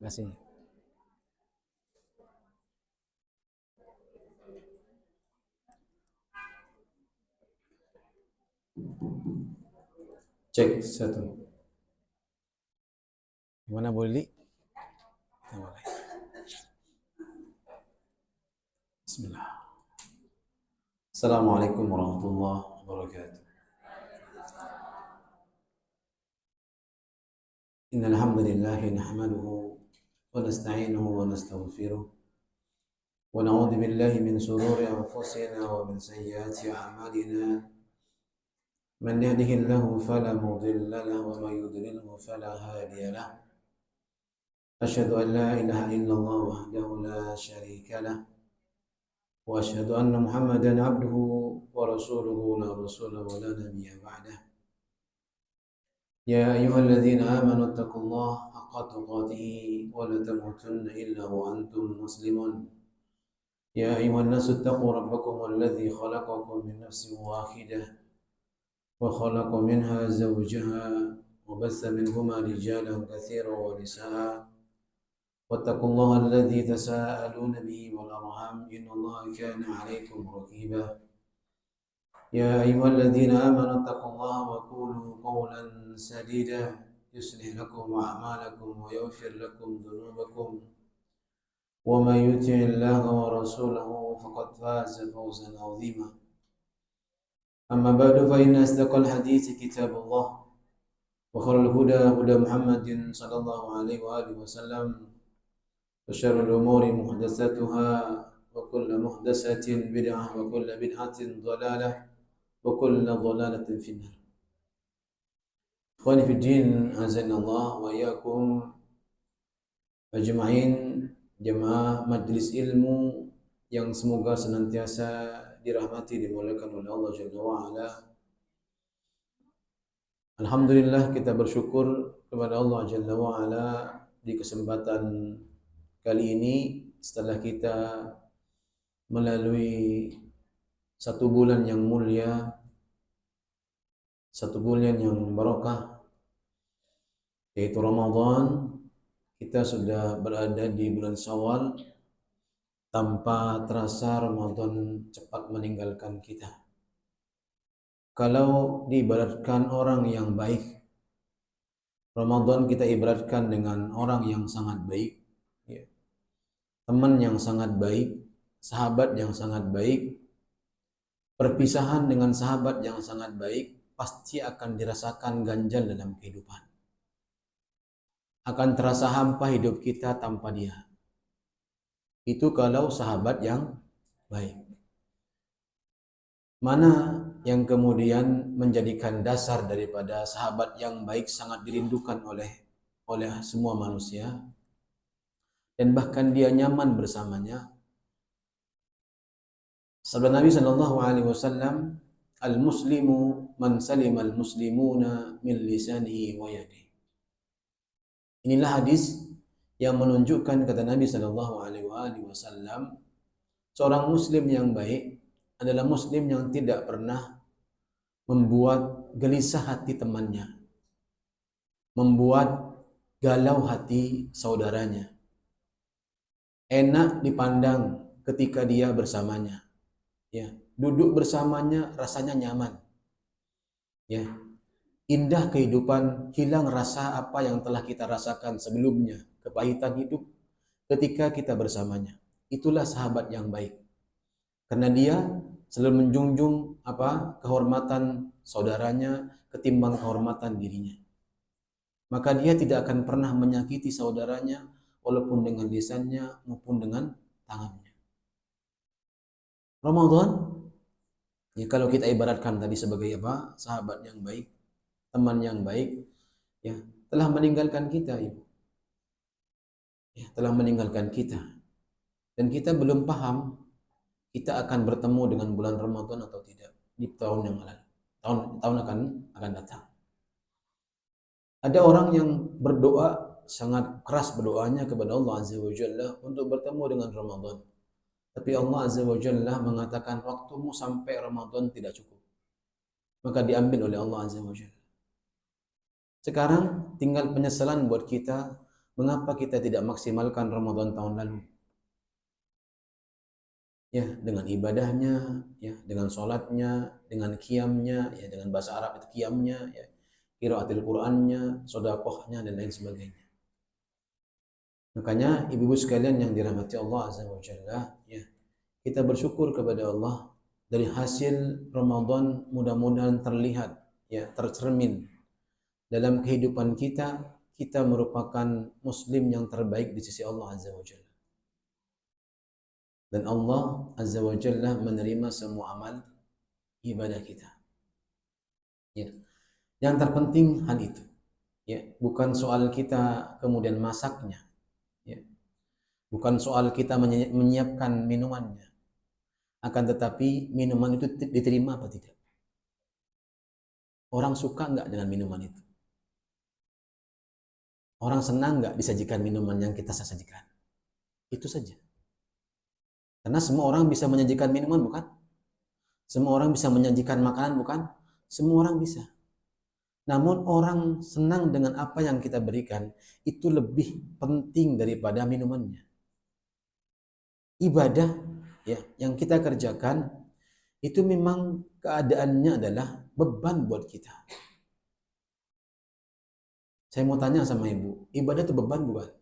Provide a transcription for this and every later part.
Kasih. Cek satu. Gimana boleh? Boleh. Bismillah. Assalamualaikum warahmatullahi wabarakatuh. Innal hamdalillah nahmaduhu wa nasta'inuhu wa nastaghfiruh wa na'udzu billahi min shururi anfusina wa min sayyiati a'malina. Man yahdihillahu fala mudilla lahu wa man yudlilhu fala hadiya lahu. Asyhadu an la ilaha illallah wahdahu la syarika lahu wa asyhadu anna Muhammadan abduhu wa rasuluhu la rasula wa la nabiyya ba'dah. يا أيها الذين آمنوا اتقوا الله حق تقاته ولا تموتن إلا وأنتم مسلمون. يا أيها الناس اتقوا ربكم الذي خلقكم من نفس واحدة وخلق منها زوجها وبث منهما رجالا كثيرا ونساء واتقوا الله الذي تساءلون به والأرحام إن الله كان عليكم رقيبا. يا أيها الذين آمنوا اتقوا الله وقولوا قولا سديدا يصلح لكم أعمالكم ويغفر لكم ذنوبكم ومن يطع الله ورسوله فقد فاز فوزا عظيما. أما بعد فإن أصدق الحديث كتاب الله وخير الهدى هدى محمد صلى الله عليه وآله وسلم وشر الأمور محدثاتها وكل محدثة بدعة وكل بدعة ضلالة وكل ضلالة في النار. Ikhwani fi din, azanallah wa iyyakum ajma'in, jemaah majlis ilmu yang semoga senantiasa dirahmati dimuliakan oleh Allah Jalla wa Ala. Alhamdulillah, kita bersyukur kepada Allah Jalla wa Ala di kesempatan kali ini setelah kita melalui satu bulan yang mulia, satu bulan yang barakah, yaitu Ramadan. Kita sudah berada di bulan Syawal. Tanpa terasa Ramadan cepat meninggalkan kita. Kalau diibaratkan orang yang baik, Ramadan kita ibaratkan dengan orang yang sangat baik, ya. Teman yang sangat baik, sahabat yang sangat baik. Perpisahan dengan sahabat yang sangat baik pasti akan dirasakan ganjal dalam kehidupan. Akan terasa hampa hidup kita tanpa dia. Itu kalau sahabat yang baik. Mana yang kemudian menjadikan dasar daripada sahabat yang baik sangat dirindukan oleh semua manusia, dan bahkan dia nyaman bersamanya. Sabda Nabi sallallahu alaihi wasallam, al-muslimu man salima al-muslimuna min lisanihi wa yadihi. Inilah hadis yang menunjukkan, kata Nabi sallallahu alaihi wasallam, seorang muslim yang baik adalah muslim yang tidak pernah membuat gelisah hati temannya, membuat galau hati saudaranya. Enak dipandang ketika dia bersamanya. Ya, duduk bersamanya rasanya nyaman. Ya, indah kehidupan, hilang rasa apa yang telah kita rasakan sebelumnya, kepahitan hidup ketika kita bersamanya. Itulah sahabat yang baik. Karena dia selalu menjunjung kehormatan saudaranya ketimbang kehormatan dirinya. Maka dia tidak akan pernah menyakiti saudaranya walaupun dengan lisannya maupun dengan tangannya. Ramadan, ya, kalau kita ibaratkan tadi sebagai sahabat yang baik, teman yang baik, ya, telah meninggalkan kita, Ibu. Ya, telah meninggalkan kita. Dan kita belum paham kita akan bertemu dengan bulan Ramadan atau tidak di tahun yang lalu. Tahun akan datang. Ada orang yang berdoa, sangat keras berdoanya kepada Allah Azza wa Jalla untuk bertemu dengan Ramadan. Tapi Allah Azza wa Jalla mengatakan waktumu sampai Ramadan tidak cukup. Maka diambil oleh Allah Azza wa Jalla. Sekarang tinggal penyesalan buat kita Mengapa kita tidak maksimalkan Ramadan tahun lalu? Ya, dengan ibadahnya, ya, dengan sholatnya, dengan qiyamnya, ya, dengan bahasa Arab itu qiyamnya, ya, qiraatil Qur'annya, sedekahnya dan lain sebagainya. Makanya ibu-ibu sekalian yang dirahmati Allah Azza wa Jalla, ya, kita bersyukur kepada Allah dari hasil Ramadan mudah-mudahan terlihat, ya, tercermin dalam kehidupan kita. Kita merupakan muslim yang terbaik di sisi Allah Azza wa Jalla. Dan Allah Azza wa Jalla menerima semua amal ibadah kita. Ya. Yang terpenting hal itu. Ya, bukan soal kita kemudian masaknya. Ya. Bukan soal kita menyiapkan minumannya. Akan tetapi minuman itu diterima apa tidak? Orang suka nggak dengan minuman itu? Orang senang nggak disajikan minuman yang kita sajikan? Itu saja. Karena semua orang bisa menyajikan minuman, bukan? Semua orang bisa menyajikan makanan, bukan? Semua orang bisa. Namun orang senang dengan apa yang kita berikan, itu lebih penting daripada minumannya. Ibadah, ya, yang kita kerjakan, itu memang keadaannya adalah beban buat kita. Saya mau tanya sama ibu, ibadah itu beban bukan?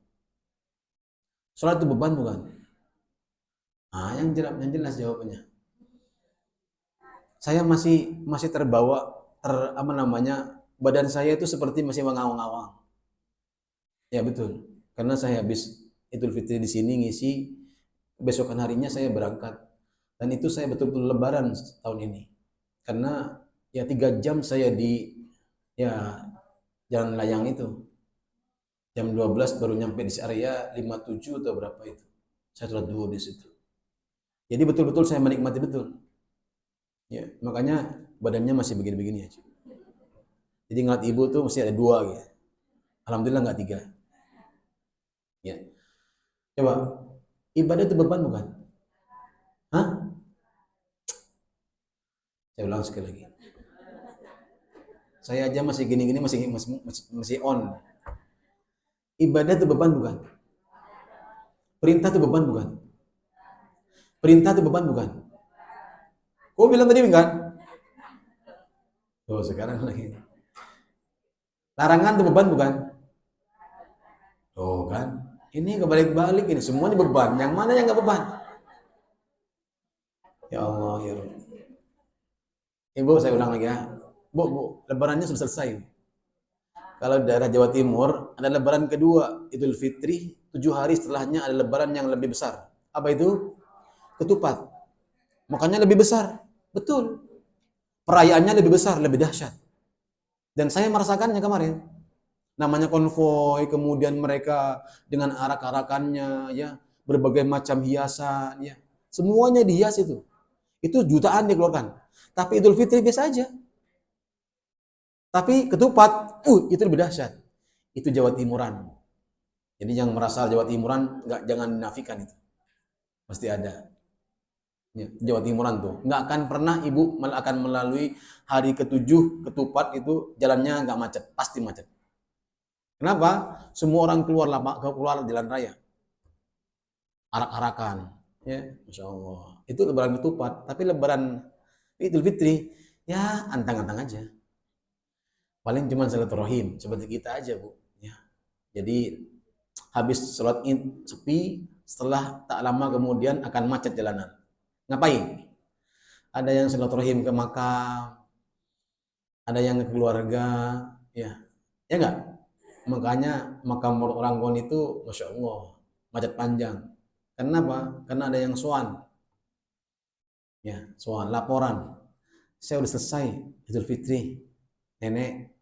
Sholat itu beban bukan? Yang jelas jawabannya. Saya masih terbawa, badan saya itu seperti masih mengawang-awang. Ya betul, karena saya habis Idul Fitri di sini ngisi, besokan harinya saya berangkat, dan itu saya betul-betul Lebaran tahun ini, karena ya 3 jam saya di ya Jalan Layang itu, jam 12 baru nyampe di area 57 atau berapa itu, saya sholat dulu di situ. Jadi betul-betul saya menikmati betul. Ya, makanya badannya masih begini-begini aja. Jadi ngeliat ibu tuh mesti ada 2 gitu. Alhamdulillah nggak 3. Ya. Coba, ibadah itu beban bukan? Hah? Saya ulang sekali lagi. Saya aja masih gini-gini masih on. Ibadah itu beban bukan? Perintah itu beban bukan? Perintah itu beban bukan? Kau bilang tadi enggak? Oh, sekarang lagi. Larangan itu beban bukan? Oh kan? Ini kebalik-balik ini, semuanya beban. Yang mana yang enggak beban? Ya Allah, ya Rabb. Ibu, saya ulang lagi ya. Bu, lebarannya sudah selesai. Kalau daerah Jawa Timur, ada lebaran kedua, Idul Fitri, 7 hari setelahnya ada lebaran yang lebih besar. Apa itu? Ketupat. Makanya lebih besar. Betul. Perayaannya lebih besar, lebih dahsyat. Dan saya merasakannya kemarin. Namanya konvoi, kemudian mereka dengan arak-arakannya, ya, berbagai macam hiasan, ya. Semuanya dihias itu. Itu jutaan dikeluarkan. Tapi Idul Fitri biasa aja. Tapi ketupat, itu lebih dahsyat. Itu Jawa Timuran. Jadi yang merasa Jawa Timuran, jangan dinafikan itu. Pasti ada. Ya, Jawa Timuran tuh. Nggak akan pernah ibu akan melalui hari ke-7 ketupat itu jalannya nggak macet. Pasti macet. Kenapa? Semua orang keluar jalan raya. Arak-arakan. Ya, Masya Allah. Itu lebaran ketupat. Tapi lebaran Idul Fitri, ya antang-antang aja. Paling cuma silaturahim seperti kita aja, Bu. Ya. Jadi habis sholat Id sepi, setelah tak lama kemudian akan macet jalanan. Ngapain? Ada yang silaturahim ke makam, ada yang ke keluarga, ya. Ya enggak? Makanya makam orang kon itu Masya Allah macet panjang. Kenapa? Karena ada yang sowan. Ya, sowan laporan. Saya udah selesai Idul Fitri. Nenek,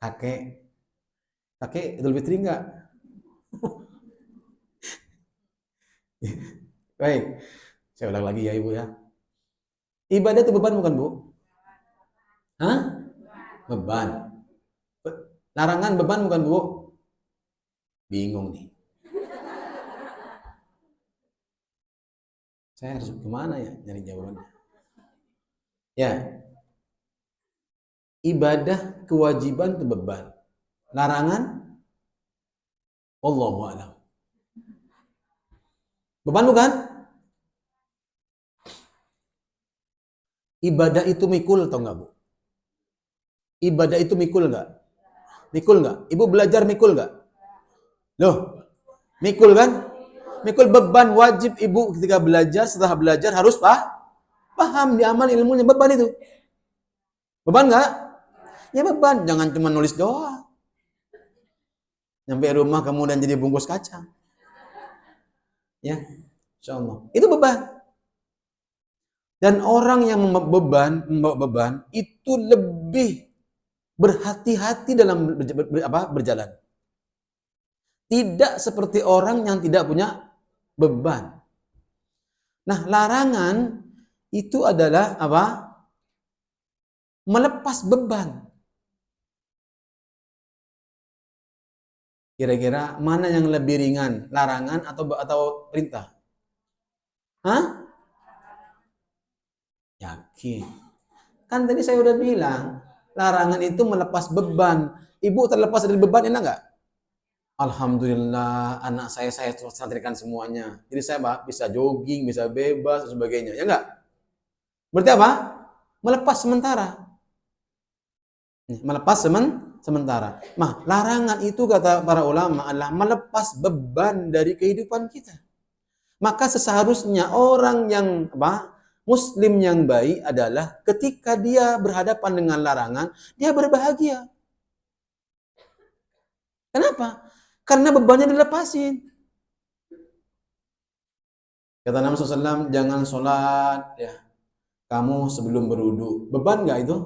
kakek Idul Fitri enggak? Baik, saya ulang lagi ya Ibu ya. Ibadah itu beban bukan Bu? Hah? Beban. Larangan beban bukan Bu? Bingung nih. Saya harus kemana ya nyari jawabannya? Ya, ibadah kewajiban itu beban. Larangan Wallahu a'lam. Beban bukan? Ibadah itu mikul atau enggak, Bu? Ibadah itu mikul enggak? Mikul enggak? Ibu belajar mikul enggak? Loh, mikul kan? Mikul beban wajib ibu ketika belajar, setelah belajar harus paham, diamal ilmunya, beban itu. Beban enggak? Ya beban, jangan cuma nulis doang. Sampai rumah kemudian jadi bungkus kacang. Ya, insyaallah. Itu beban. Dan orang yang membawa beban itu lebih berhati-hati dalam berjalan. Tidak seperti orang yang tidak punya beban. Nah, larangan itu adalah apa? Melepas beban. Kira-kira mana yang lebih ringan, larangan atau perintah? Hah? Yakin. Kan tadi saya udah bilang, larangan itu melepas beban. Ibu terlepas dari beban, enak nggak? Alhamdulillah, anak saya santrikan semuanya. Jadi saya bisa jogging, bisa bebas, dan sebagainya. Ya nggak? Berarti apa? Melepas sementara. Melepas sementara. Nah, larangan itu kata para ulama adalah melepas beban dari kehidupan kita. Maka seharusnya orang yang Muslim yang baik adalah ketika dia berhadapan dengan larangan, dia berbahagia. Kenapa? Karena bebannya dilepasin. Kata Nabi SAW, jangan sholat ya kamu sebelum berwudu. Beban nggak itu?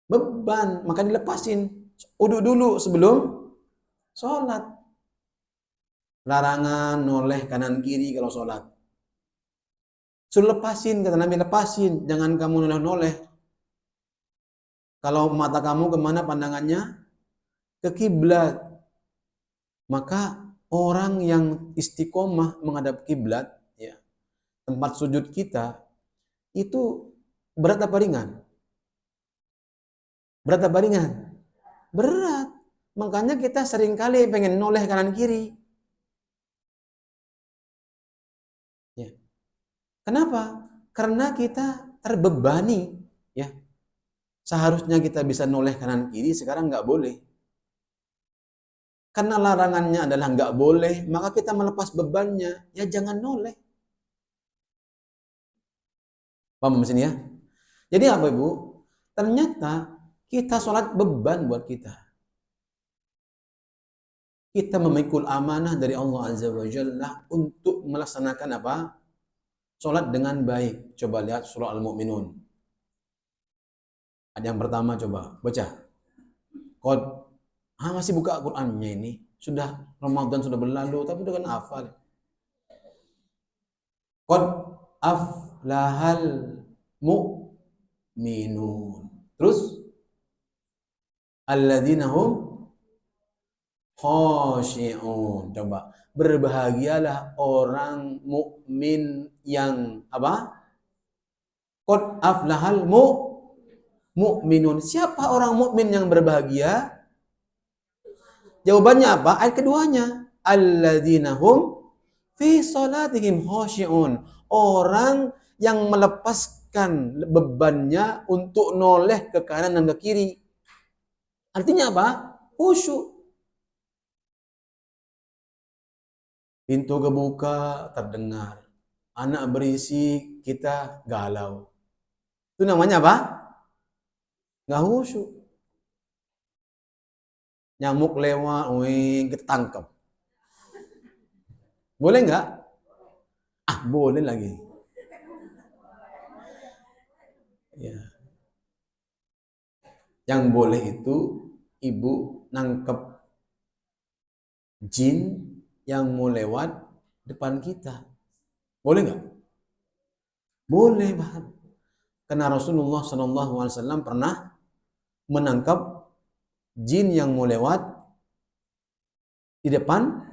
Beban, maka dilepasin. Wudu dulu sebelum sholat. Larangan noleh kanan kiri kalau sholat. Suruh lepasin, kata Nabi, lepasin. Jangan kamu noleh-noleh. Kalau mata kamu kemana pandangannya? Ke kiblat. Maka orang yang istiqomah menghadap kiblat, ya, tempat sujud kita, itu berat apa ringan? Berat apa ringan? Berat. Makanya kita seringkali pengen noleh kanan kiri. Ya. Kenapa? Karena kita terbebani, ya. Seharusnya kita bisa noleh kanan kiri, sekarang nggak boleh. Karena larangannya adalah nggak boleh, maka kita melepas bebannya, ya jangan noleh. Paham di sini ya? Jadi apa Ibu? Ternyata kita sholat beban buat kita. Kita memikul amanah dari Allah Azza wa Jalla untuk melaksanakan apa? Sholat dengan baik. Coba lihat surah Al-Mu'minun. Ada yang pertama coba, baca. Masih buka Qur'annya ini. Sudah Ramadan sudah berlalu, tapi udah kan hafal. Qad aflahal mu'minun. Terus alladzina hum khashi'un. Coba, berbahagialah orang mukmin yang apa? Qad aflahal mu'minun. Siapa orang mukmin yang berbahagia? Jawabannya apa? Ayat keduanya, alladzina hum fi salatihim khashi'un. Orang yang melepaskan bebannya untuk noleh ke kanan dan ke kiri. Artinya apa? Khusyuk. Pintu kebuka, terdengar. Anak berisik, kita galau. Itu namanya apa? Nggak khusyuk. Nyamuk lewat, kita tangkap. Boleh nggak? Boleh lagi. Ya. Yang boleh itu ibu nangkep jin yang mau lewat depan kita. Boleh nggak? Boleh, Pak. Karena Rasulullah SAW pernah menangkap jin yang mau lewat di depan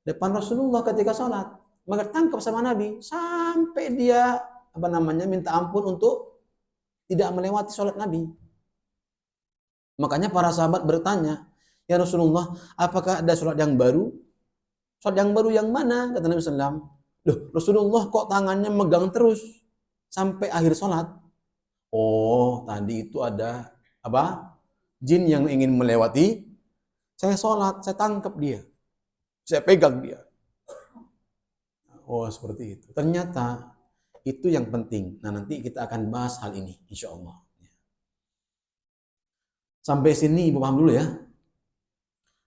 Rasulullah ketika sholat. Maka tangkap sama Nabi sampai dia minta ampun untuk tidak melewati sholat Nabi. Makanya para sahabat bertanya, Ya Rasulullah, apakah ada sholat yang baru? Sholat yang baru yang mana? Kata Nabi SAW. Loh, Rasulullah kok tangannya megang terus sampai akhir sholat? Oh, tadi itu ada apa? Jin yang ingin melewati. Saya sholat, saya tangkap dia. Saya pegang dia. Oh, seperti itu. Ternyata itu yang penting. Nah, nanti kita akan bahas hal ini, insya Allah. Sampai sini Ibu paham dulu ya.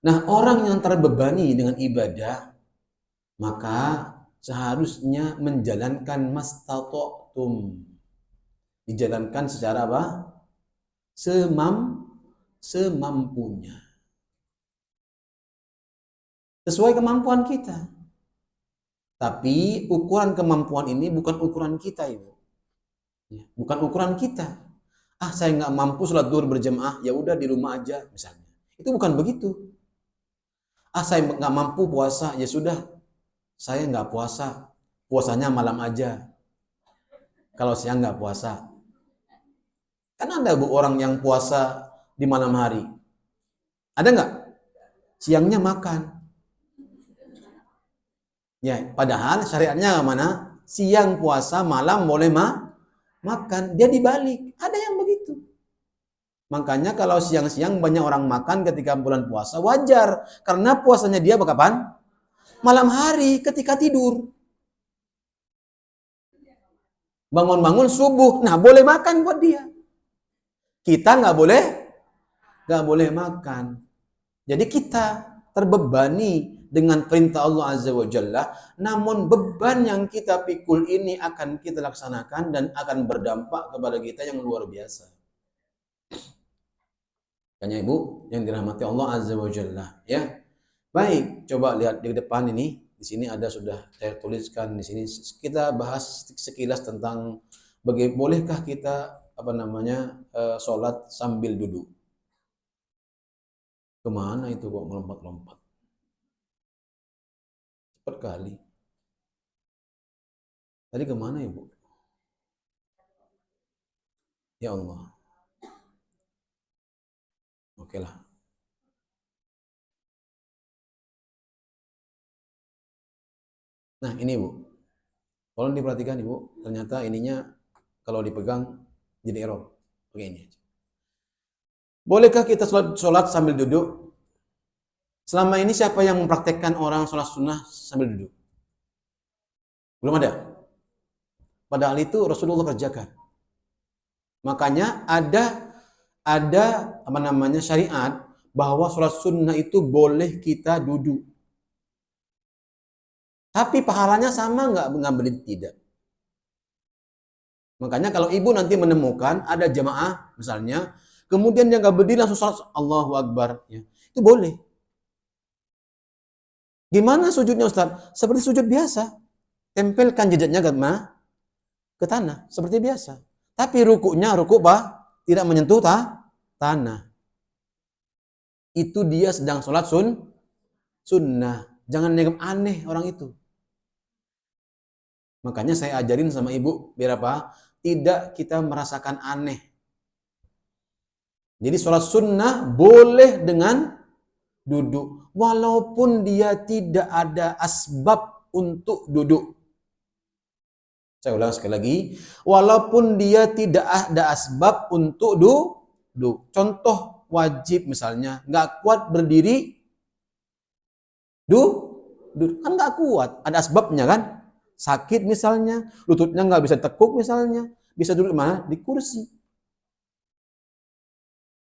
Nah, orang yang terbebani dengan ibadah, maka seharusnya menjalankan mastata'tum. Dijalankan secara apa? Semampunya. Sesuai kemampuan kita. Tapi ukuran kemampuan ini bukan ukuran kita, Ibu. Bukan ukuran kita. Saya nggak mampu sholat duhur berjamaah, ya udah di rumah aja misalnya. Itu bukan begitu. Saya nggak mampu puasa, ya sudah, saya nggak puasa. Puasanya malam aja. Kalau siang nggak puasa. Kan ada orang yang puasa di malam hari. Ada nggak? Siangnya makan. Ya, padahal syariatnya mana? Siang puasa, malam boleh makan. Dia dibalik. Ada yang begitu. Makanya kalau siang-siang banyak orang makan ketika bulan puasa, wajar. Karena puasanya dia kapan? Malam hari ketika tidur. Bangun-bangun subuh. Nah, boleh makan buat dia. Kita nggak boleh makan. Jadi kita terbebani dengan perintah Allah Azza wa Jalla, namun beban yang kita pikul ini akan kita laksanakan dan akan berdampak kepada kita yang luar biasa. Makanya Ibu yang dirahmati Allah Azza wa Jalla, ya. Baik, coba lihat di depan ini. Di sini ada sudah saya tuliskan di sini. Kita bahas sekilas tentang bolehkah kita sholat sambil duduk. Kemana itu kok melompat-lompat? Cepat kali. Tadi kemana Ibu? Ya Allah. Oke lah. Nah ini Ibu. Tolong diperhatikan Ibu. Ternyata ininya kalau dipegang jadi error. Oke ini aja. Bolehkah kita sholat sambil duduk? Selama ini siapa yang mempraktekkan orang sholat sunnah sambil duduk? Belum ada. Padahal itu Rasulullah kerjakan. Makanya ada syariat bahwa sholat sunnah itu boleh kita duduk. Tapi pahalanya sama nggak? Tidak. Makanya kalau ibu nanti menemukan ada jamaah misalnya, kemudian dia nggak berdiri langsung sholat Allahu Akbar, ya, itu boleh. Gimana sujudnya Ustaz? Seperti sujud biasa. Tempelkan jejaknya ke tanah seperti biasa. Tapi rukuk tidak menyentuh tanah. Itu dia sedang sholat sunnah. Jangan dianggap aneh orang itu. Makanya saya ajarin sama ibu biar apa? Tidak kita merasakan aneh. Jadi sholat sunnah boleh dengan duduk. Walaupun dia tidak ada asbab untuk duduk. Saya ulang sekali lagi. Walaupun dia tidak ada asbab untuk duduk. Contoh wajib misalnya. Nggak kuat berdiri. Duduk. Kan nggak kuat. Ada asbabnya kan. Sakit misalnya. Lututnya nggak bisa tekuk misalnya. Bisa duduk mana? Di kursi.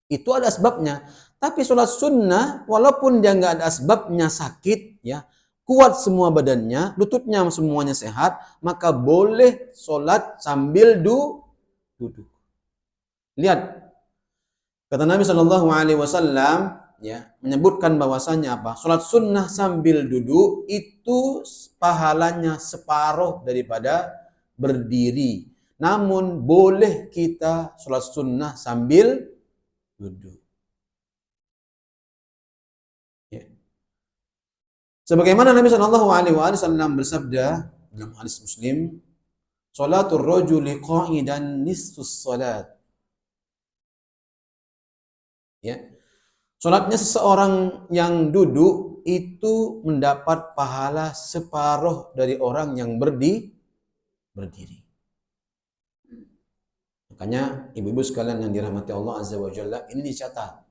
Itu ada asbabnya. Tapi sholat sunnah, walaupun dia nggak ada asbabnya sakit, ya, kuat semua badannya, lututnya semuanya sehat, maka boleh sholat sambil duduk. Lihat, kata Nabi Shallallahu Alaihi Wasallam, ya, menyebutkan bahwasanya apa? Sholat sunnah sambil duduk itu pahalanya separuh daripada berdiri. Namun boleh kita sholat sunnah sambil duduk. Ya. Sebagaimana Nabi Shallallahu Alaihi Wasallam bersabda dalam hadis Muslim, "Salatul rajuli qa'idan nisfus salat." Ya. Salatnya seseorang yang duduk itu mendapat pahala separuh dari orang yang berdiri. Makanya ibu-ibu sekalian yang dirahmati Allah Azza wa Jalla, ini dicatat.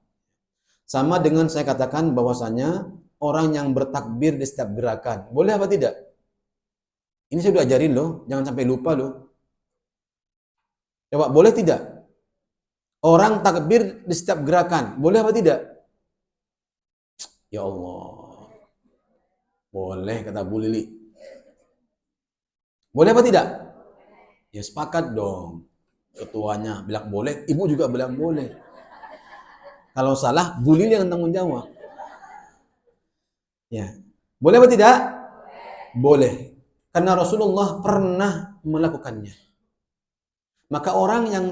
Sama dengan saya katakan bahwasanya orang yang bertakbir di setiap gerakan, boleh apa tidak? Ini saya udah ajarin loh, jangan sampai lupa loh. Coba, boleh tidak? Orang takbir di setiap gerakan, boleh apa tidak? Ya Allah. Boleh, kata Bu Lili. Boleh apa tidak? Ya sepakat dong. Ketuanya bilang boleh, ibu juga bilang boleh. Kalau salah, Bu Lili yang tanggung jawab. Ya. Boleh apa tidak? Boleh. Karena Rasulullah pernah melakukannya. Maka orang yang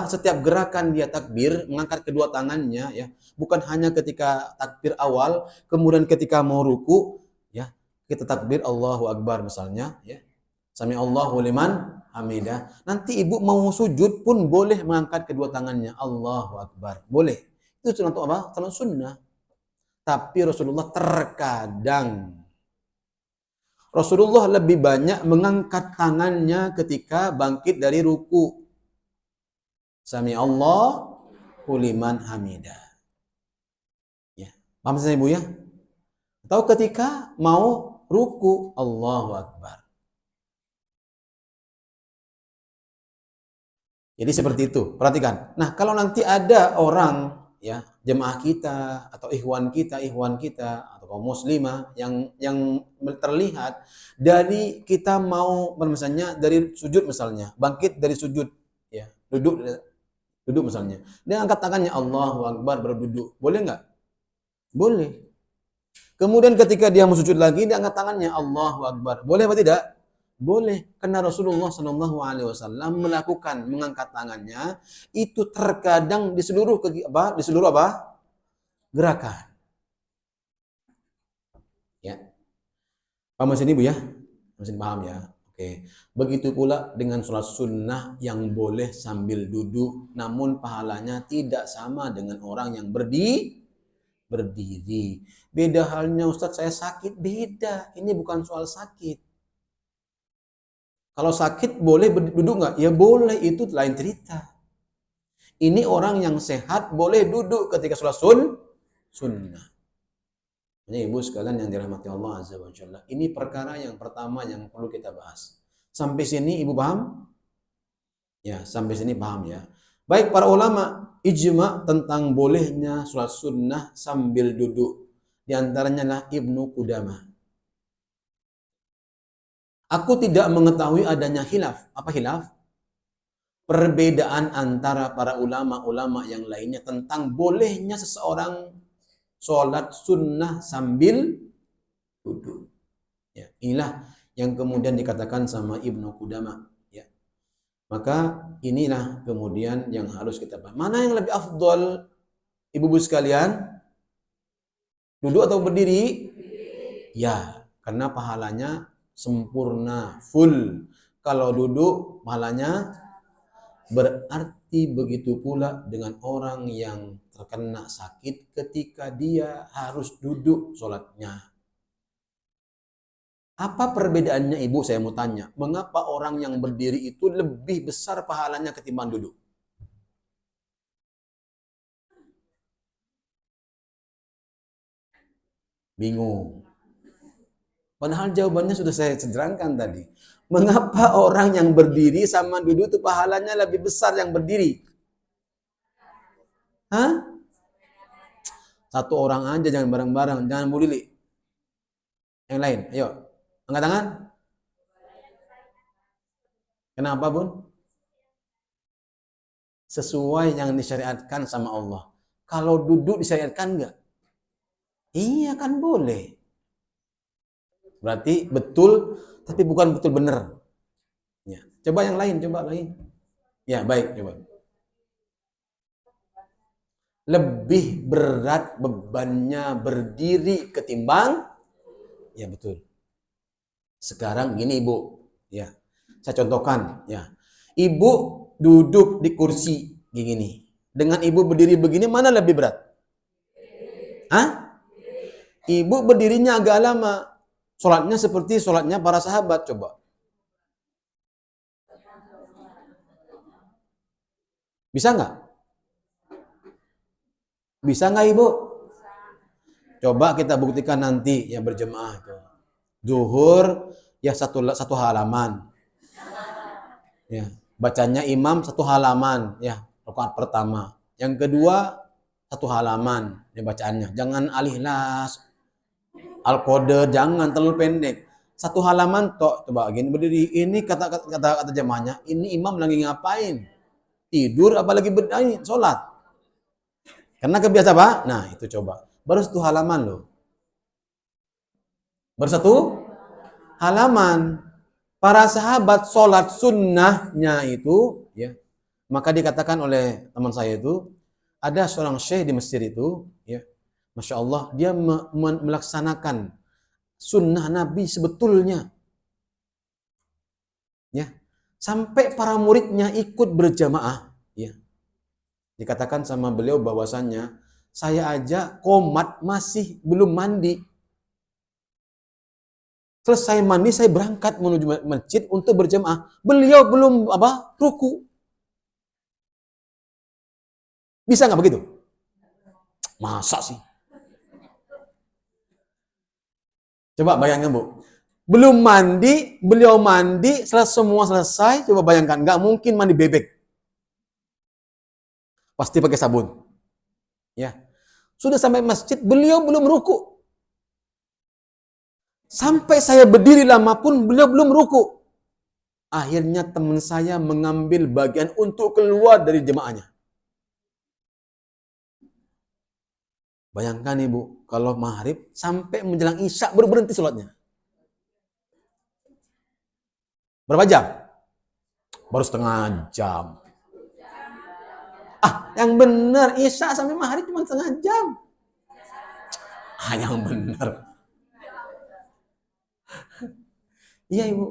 setiap gerakan dia takbir, mengangkat kedua tangannya, ya, bukan hanya ketika takbir awal, kemudian ketika mau ruku, ya, kita takbir Allahu Akbar misalnya, ya. Sami Allahu liman hamidah. Nanti ibu mau sujud pun boleh mengangkat kedua tangannya, Allahu Akbar. Boleh. Itu sunnah apa? Sunnah. Tapi Rasulullah terkadang Rasulullah lebih banyak mengangkat tangannya ketika bangkit dari ruku. Sami Allahu liman hamidah. Ya. Paham saya Ibu ya? Atau ketika mau ruku, Allahu Akbar. Jadi seperti itu. Perhatikan. Nah, kalau nanti ada orang, ya, jemaah kita atau ikhwan kita atau kaum muslimah yang terlihat dari kita mau misalnya dari sujud misalnya, bangkit dari sujud, ya, duduk misalnya. Dia angkat tangannya Allahu Akbar berduduk. Boleh enggak? Boleh. Kemudian ketika dia mau sujud lagi dia angkat tangannya Allahu Akbar. Boleh apa tidak? Boleh, karena Rasulullah Shallallahu Alaihi Wasallam melakukan mengangkat tangannya itu terkadang di seluruh gerakan. Ya, paham sini Bu ya? Masih paham ya? Oke. Begitu pula dengan sholat sunnah yang boleh sambil duduk, namun pahalanya tidak sama dengan orang yang berdiri. Beda halnya Ustadz, saya sakit, beda. Ini bukan soal sakit. Kalau sakit boleh duduk nggak? Ya boleh, itu lain cerita. Ini orang yang sehat boleh duduk ketika sholat sunnah. Ini ibu sekalian yang dirahmati Allah Azza wa Jalla. Ini perkara yang pertama yang perlu kita bahas. Sampai sini ibu paham? Ya, sampai sini paham ya. Baik, para ulama ijma tentang bolehnya sholat sunnah sambil duduk. Di antaranya lah Ibnu Qudamah. Aku tidak mengetahui adanya khilaf. Apa khilaf? Perbedaan antara para ulama-ulama yang lainnya tentang bolehnya seseorang sholat sunnah sambil duduk. Ya, inilah yang kemudian dikatakan sama Ibnu Qudamah. Ya. Maka inilah kemudian yang harus kita paham. Mana yang lebih afdol, ibu-ibu sekalian? Duduk atau berdiri? Ya, karena pahalanya sempurna, full. Kalau duduk pahalanya, berarti begitu pula dengan orang yang terkena sakit ketika dia harus duduk sholatnya. Apa perbedaannya ibu? Saya mau tanya. Mengapa orang yang berdiri itu lebih besar pahalanya ketimbang duduk? Bingung. Padahal jawabannya sudah saya sederhanakan tadi. Mengapa orang yang berdiri sama duduk itu pahalanya lebih besar yang berdiri? Hah? Satu orang aja, jangan bareng-bareng. Jangan Bu Lili. Yang lain, ayo. Angkat tangan. Kenapa, Bun? Sesuai yang disyariatkan sama Allah. Kalau duduk disyariatkan enggak? Iya kan boleh. Berarti betul, tapi bukan betul benar. Ya. Coba yang lain, coba lain. Ya, baik, coba. Lebih berat bebannya berdiri ketimbang, ya betul. Sekarang gini Ibu, ya. Saya contohkan, ya. Ibu duduk di kursi gini. Dengan Ibu berdiri begini, mana lebih berat? Hah? Ibu berdirinya agak lama. Sholatnya seperti sholatnya para sahabat, coba. Bisa nggak? Bisa nggak ibu? Coba kita buktikan nanti yang berjemaah itu. Zuhur ya satu halaman. Ya, bacanya imam satu halaman ya, rakaat pertama. Yang kedua satu halaman ya bacaannya. Jangan alih las, al-qadr, jangan terlalu pendek. Satu halaman tok, coba gini berdiri. Ini kata jemaahnya, ini imam lagi ngapain? Tidur apalagi berdiri sholat. Karena kebiasa Pak. Nah, itu coba. Baru satu halaman loh. Baru satu halaman. Para sahabat sholat sunnahnya itu, ya, maka dikatakan oleh teman saya itu, ada seorang syekh di Mesir itu, ya, Masya Allah, dia melaksanakan sunnah Nabi sebetulnya. Ya, sampai para muridnya ikut berjamaah. Ya. Dikatakan sama beliau bahwasannya, saya aja qomat masih belum mandi. Selesai mandi saya berangkat menuju masjid untuk berjamaah. Beliau belum ruku. Bisa nggak begitu? Masa sih? Coba bayangkan Bu. Belum mandi, beliau mandi, semua selesai. Coba bayangkan, nggak mungkin mandi bebek. Pasti pakai sabun. Ya. Sudah sampai masjid, beliau belum ruku. Sampai saya berdiri lama pun beliau belum ruku. Akhirnya teman saya mengambil bagian untuk keluar dari jemaahnya. Bayangkan Ibu, kalau maghrib sampai menjelang isya baru berhenti sholatnya. Berapa jam? Baru setengah jam. Yang benar, isya sampai maghrib cuma setengah jam. Yang benar. Iya Ibu.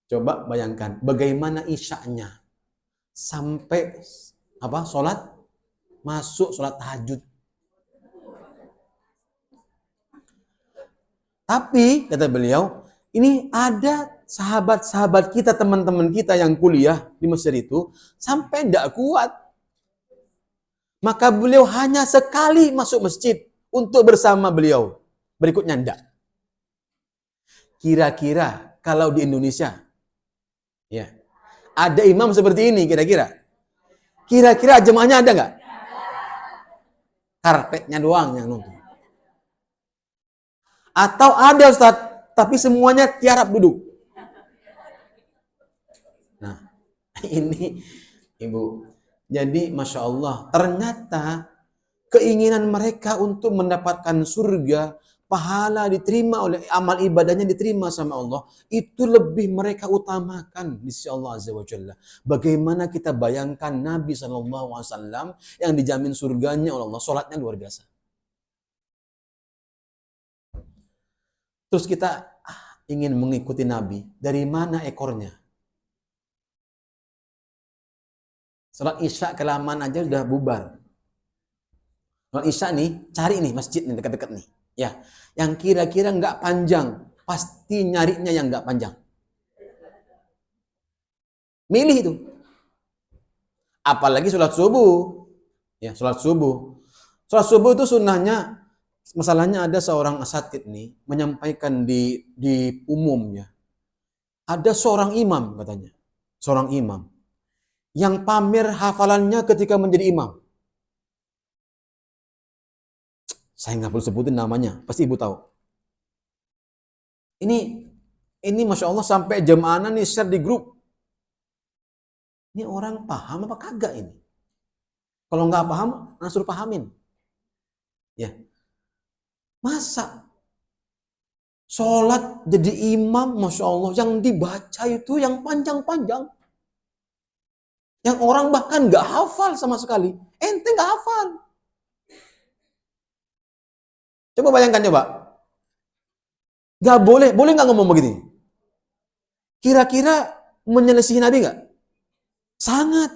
Coba bayangkan bagaimana isya'nya sampai sholat, masuk sholat tahajud. Tapi kata beliau, ini ada sahabat-sahabat kita, teman-teman kita yang kuliah di Mesir itu sampai tidak kuat. Maka beliau hanya sekali masuk masjid untuk bersama beliau. Berikutnya tidak. Kira-kira kalau di Indonesia, ya, ada imam seperti ini kira-kira? Kira-kira jemaahnya ada nggak? Karpetnya doang yang nonton. Atau ada Ustaz, tapi semuanya tiarap duduk. Nah, ini Ibu. Jadi Masya Allah, ternyata keinginan mereka untuk mendapatkan surga, pahala diterima oleh amal ibadahnya diterima sama Allah, itu lebih mereka utamakan di sisi Allah Azza wa Jalla. Bagaimana kita bayangkan Nabi SAW yang dijamin surganya oleh Allah, sholatnya luar biasa. Terus kita ingin mengikuti Nabi, dari mana ekornya? Sholat isya kelamaan aja udah bubar. Sholat isya nih, cari nih masjid nih dekat-dekat nih. Ya, yang kira-kira nggak panjang, pasti nyarinya yang nggak panjang. Milih itu. Apalagi sholat subuh. Ya, sholat subuh. Sholat subuh itu sunnahnya, masalahnya ada seorang asatid nih menyampaikan di umumnya. Ada seorang imam katanya, seorang imam yang pamer hafalannya ketika menjadi imam. Saya nggak perlu sebutin namanya, pasti Ibu tahu. Ini Masya Allah sampai jemaah nih share di grup. Ini orang paham apa kagak ini? Kalau nggak paham, suruh pahamin. Ya, masa sholat jadi imam, Masya Allah, yang dibaca itu yang panjang-panjang. Yang orang bahkan nggak hafal sama sekali. Ente nggak hafal. Coba bayangkan coba. Nggak boleh nggak ngomong begini? Kira-kira menyelesaikan Nabi nggak? Sangat.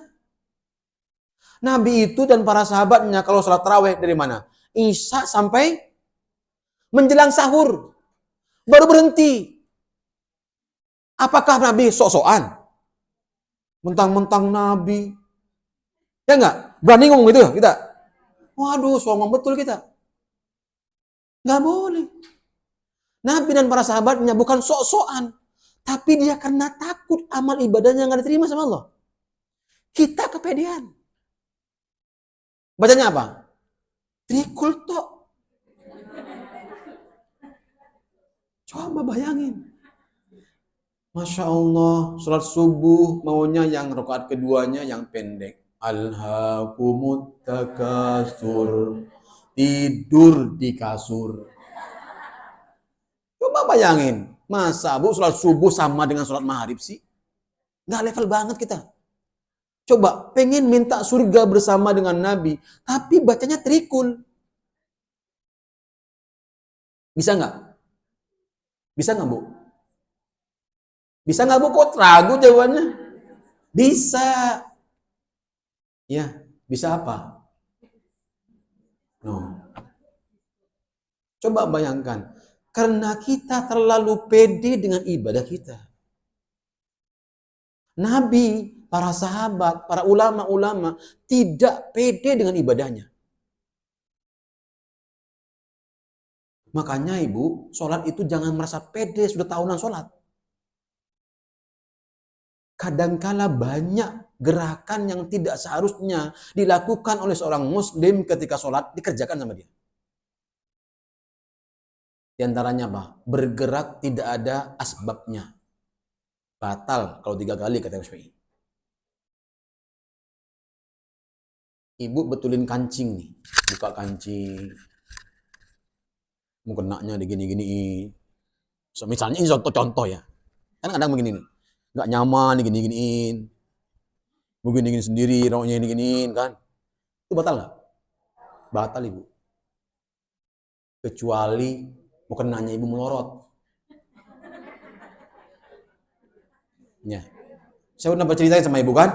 Nabi itu dan para sahabatnya kalau sholat tarawih dari mana? Isya sampai menjelang sahur. Baru berhenti. Apakah Nabi sok-sokan? Mentang-mentang Nabi. Ya enggak? Berani ngomong gitu kita? Waduh, songong betul kita. Enggak boleh. Nabi dan para sahabatnya bukan sok-sokan. Tapi dia karena takut amal ibadahnya nggak diterima sama Allah. Kita kepedean. Bacanya apa? Trikul tok. Coba bayangin. Masya Allah, sholat subuh maunya yang rakaat keduanya yang pendek. Alhaakumut takasur. Tidur di kasur. Coba bayangin, masa Bu sholat subuh sama dengan sholat maghrib sih? Nggak level banget kita. Coba, pengen minta surga bersama dengan Nabi, tapi bacanya trikul. Bisa nggak? Bisa nggak, Bu? Bisa nggak, Bu? Kok ragu jawabannya? Bisa. Ya, bisa apa? No. Coba bayangkan, karena kita terlalu pede dengan ibadah kita. Nabi, para sahabat, para ulama-ulama tidak pede dengan ibadahnya. Makanya Ibu, sholat itu jangan merasa pede sudah tahunan sholat. Kadangkala banyak gerakan yang tidak seharusnya dilakukan oleh seorang muslim ketika sholat dikerjakan sama dia. Di antaranya apa? Bergerak tidak ada asbabnya. Batal kalau 3 kali kata Syafi'i. Ibu betulin kancing nih. Buka kancing. Mukenaknya digini-giniin. So, misalnya ini contoh ya. Kan kadang begini nih. Nggak nyaman digini-giniin. Begini-gini sendiri, roknya diginiin kan. Itu batal nggak? Batal Ibu. Kecuali mukenaknya Ibu melorot. Ya. Saya pernah bercerita sama Ibu kan.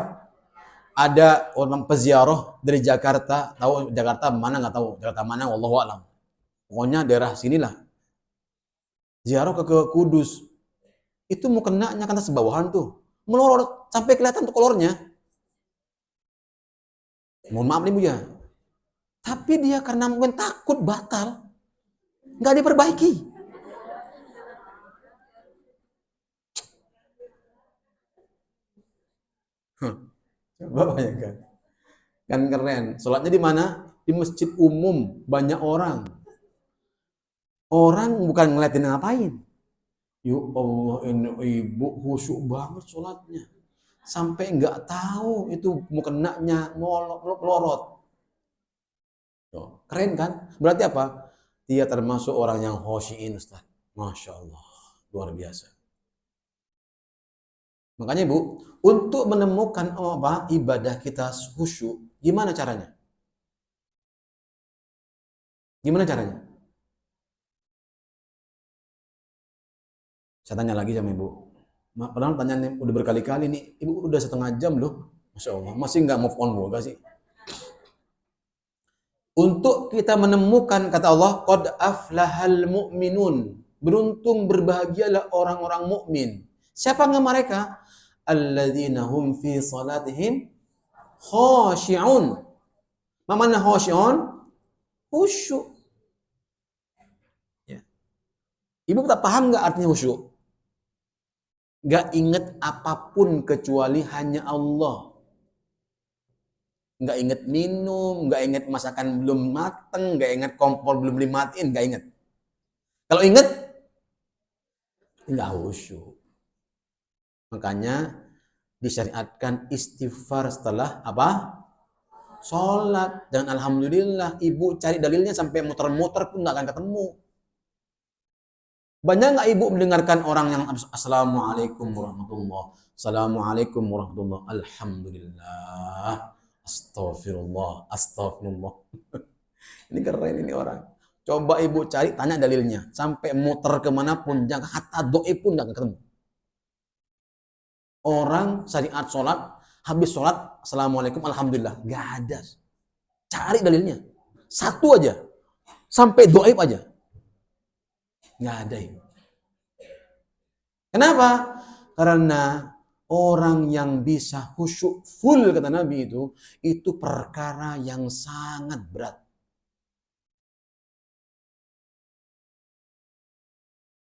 Ada orang peziarah dari Jakarta. Tahu Jakarta mana nggak tahu. Jakarta mana wallahu a'lam. Pokoknya daerah sinilah. Ziarah ke Kudus. Itu mukenaknya kan sebawahan tuh. Melorot sampai kelihatan tuh kolornya. Mohon maaf nih Bu ya. Tapi dia karena mungkin takut batal. Nggak diperbaiki. Coba bayangkan. Kan keren. Sholatnya di mana? Di masjid umum. Banyak orang. Orang bukan ngeliatin ngapain. Ya Allah, ini Ibu khusyuk banget sholatnya. Sampai nggak tahu itu mukenaknya melorot. Keren kan? Berarti apa? Dia termasuk orang yang khosyiin, Ustaz. Masya Allah. Luar biasa. Makanya Ibu, untuk menemukan ibadah kita khusyuk, gimana caranya? Gimana caranya? Saya tanya lagi sama Ibu. Padahal tanyanya udah berkali-kali nih. Ibu udah 1/2 jam loh. Masya Allah. Masih nggak move on juga sih. Untuk kita menemukan, kata Allah, qad aflahal mu'minun. Beruntung berbahagialah orang-orang mukmin. Siapa nggak mereka? Alladzina hum fi salatihim khashi'un. Mana khashi'un? Khusyuk. Ya. Ibu tak paham nggak artinya khusyuk? Nggak inget apapun kecuali hanya Allah. Nggak inget minum, nggak inget masakan belum mateng, nggak inget kompor belum dimatiin, nggak inget. Kalau inget, nggak khusyuk. Makanya disyariatkan istighfar setelah apa? Sholat. Dan alhamdulillah Ibu cari dalilnya sampai muter-muter pun nggak akan ketemu. Banyak nggak Ibu mendengarkan orang yang Assalamualaikum warahmatullah, Assalamualaikum warahmatullah, Alhamdulillah, Astagfirullah, Astagfirullah. Ini keren ini orang. Coba Ibu cari, tanya dalilnya. Sampai muter kemanapun, jangan hatta doi pun nggak ketemu. Orang syariat sholat, habis sholat, Assalamualaikum, Alhamdulillah. Nggak ada. Cari dalilnya. Satu aja. Sampai doaib aja. Nggak ada itu. Kenapa? Karena orang yang bisa khusyuk full, kata Nabi itu perkara yang sangat berat.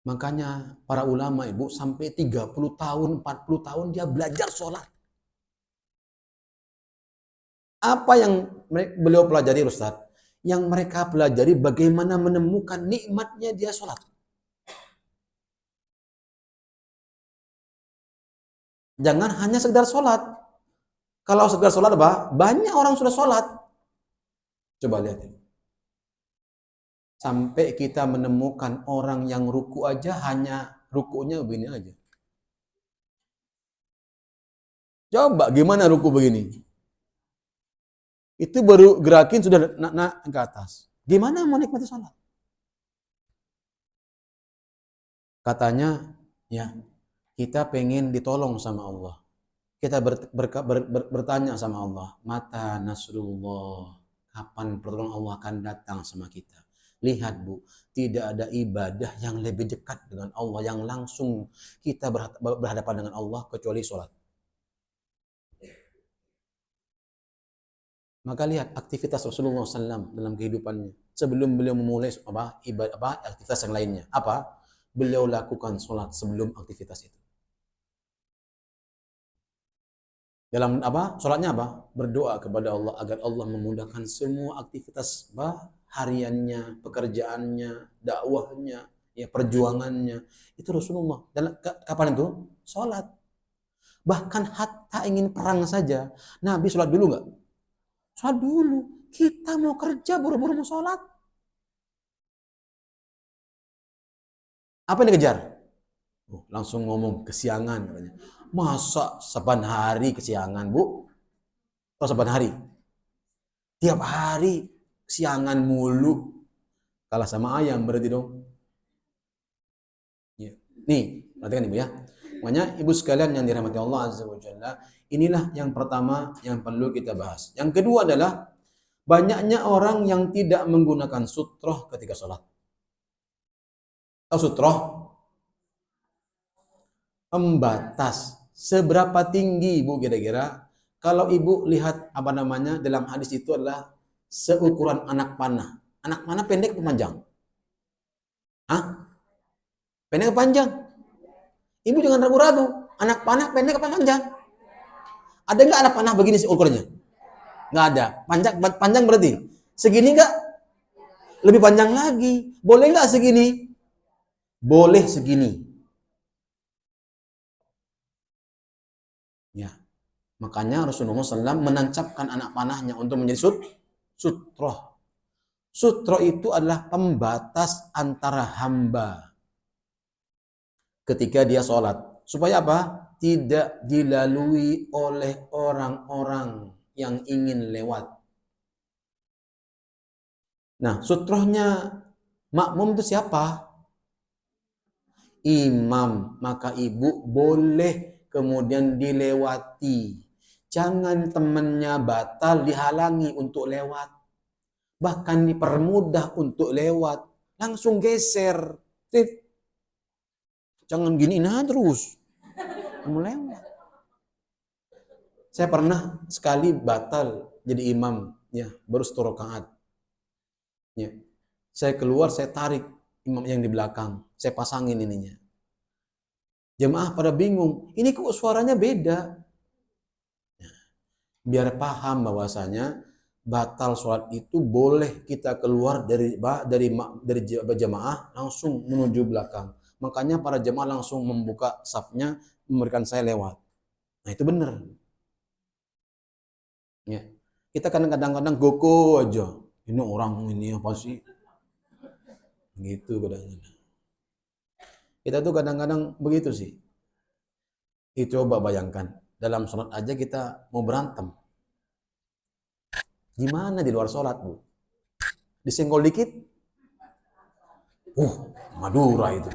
Makanya para ulama ibu sampai 30 tahun, 40 tahun dia belajar sholat. Apa yang beliau pelajari Ustaz? Yang mereka pelajari bagaimana menemukan nikmatnya dia sholat. Jangan hanya sekedar sholat. Kalau sekedar sholat apa? Banyak orang sudah sholat. Coba lihat ini. Sampai kita menemukan orang yang ruku aja hanya rukunya begini aja. Coba gimana ruku begini? Itu baru gerakin sudah nak ke atas. Gimana mau nikmati sholat? Katanya, ya kita pengen ditolong sama Allah. Kita bertanya sama Allah, mata nasrullah, kapan pertolongan Allah akan datang sama kita? Lihat Bu, tidak ada ibadah yang lebih dekat dengan Allah, yang langsung kita berhadapan dengan Allah kecuali sholat. Maka lihat aktivitas Rasulullah SAW dalam kehidupannya. Sebelum beliau memulai aktivitas yang lainnya. Apa? Beliau lakukan sholat sebelum aktivitas itu. Dalam apa? Sholatnya apa? Berdoa kepada Allah agar Allah memudahkan semua aktivitas hariannya, pekerjaannya, dakwahnya, ya perjuangannya. Itu Rasulullah. Dan kapan itu? Sholat. Bahkan hatta ingin perang saja, Nabi sholat dulu nggak? Sholat dulu. Kita mau kerja, buru-buru mau sholat. Apa yang dikejar? Langsung ngomong kesiangan katanya. Masa saban hari kesiangan, Bu? Atau saban hari? Tiap hari kesiangan mulu. Kalah sama ayam berarti dong. Ya. Nih, perhatikan Ibu ya. Makanya Ibu sekalian yang dirahmati Allah Azza wa Jalla, inilah yang pertama yang perlu kita bahas. Yang kedua adalah banyaknya orang yang tidak menggunakan sutroh ketika sholat. Tahu sutroh? Pembatas. Seberapa tinggi Ibu kira-kira? Kalau Ibu lihat dalam hadis itu adalah seukuran anak panah. Anak panah pendek atau panjang? Hah? Pendek atau panjang? Ibu jangan ragu-ragu. Anak panah pendek atau panjang? Ada nggak anak panah begini ukurannya? Nggak ada. Panjang berarti? Segini nggak? Lebih panjang lagi. Boleh nggak segini? Boleh segini. Ya, makanya Rasulullah SAW menancapkan anak panahnya untuk menjadi sutroh. Sutroh itu adalah pembatas antara hamba ketika dia sholat. Supaya apa? Tidak dilalui oleh orang-orang yang ingin lewat. Nah, sutrohnya makmum itu siapa? Imam. Maka ibu boleh kemudian dilewati. Jangan temannya batal dihalangi untuk lewat. Bahkan dipermudah untuk lewat. Langsung geser. Jangan gini terus. Kamu lewat. Saya pernah sekali batal jadi imam. Ya, baru 1 rakaat. Ya. Saya keluar, saya tarik imam yang di belakang. Saya pasangin ininya. Jemaah pada bingung, ini kok suaranya beda? Biar paham bahwasanya batal sholat itu boleh kita keluar dari jemaah langsung menuju belakang. Makanya para jemaah langsung membuka safnya, memberikan saya lewat. Nah itu benar. Ya. Kita kadang-kadang goko aja. Ini orang ini apa sih? Gitu kadang-kadang. Kita tuh kadang-kadang begitu sih. Coba bayangkan, dalam sholat aja kita mau berantem. Gimana di luar sholat, Bu? Disenggol dikit? Madura itu.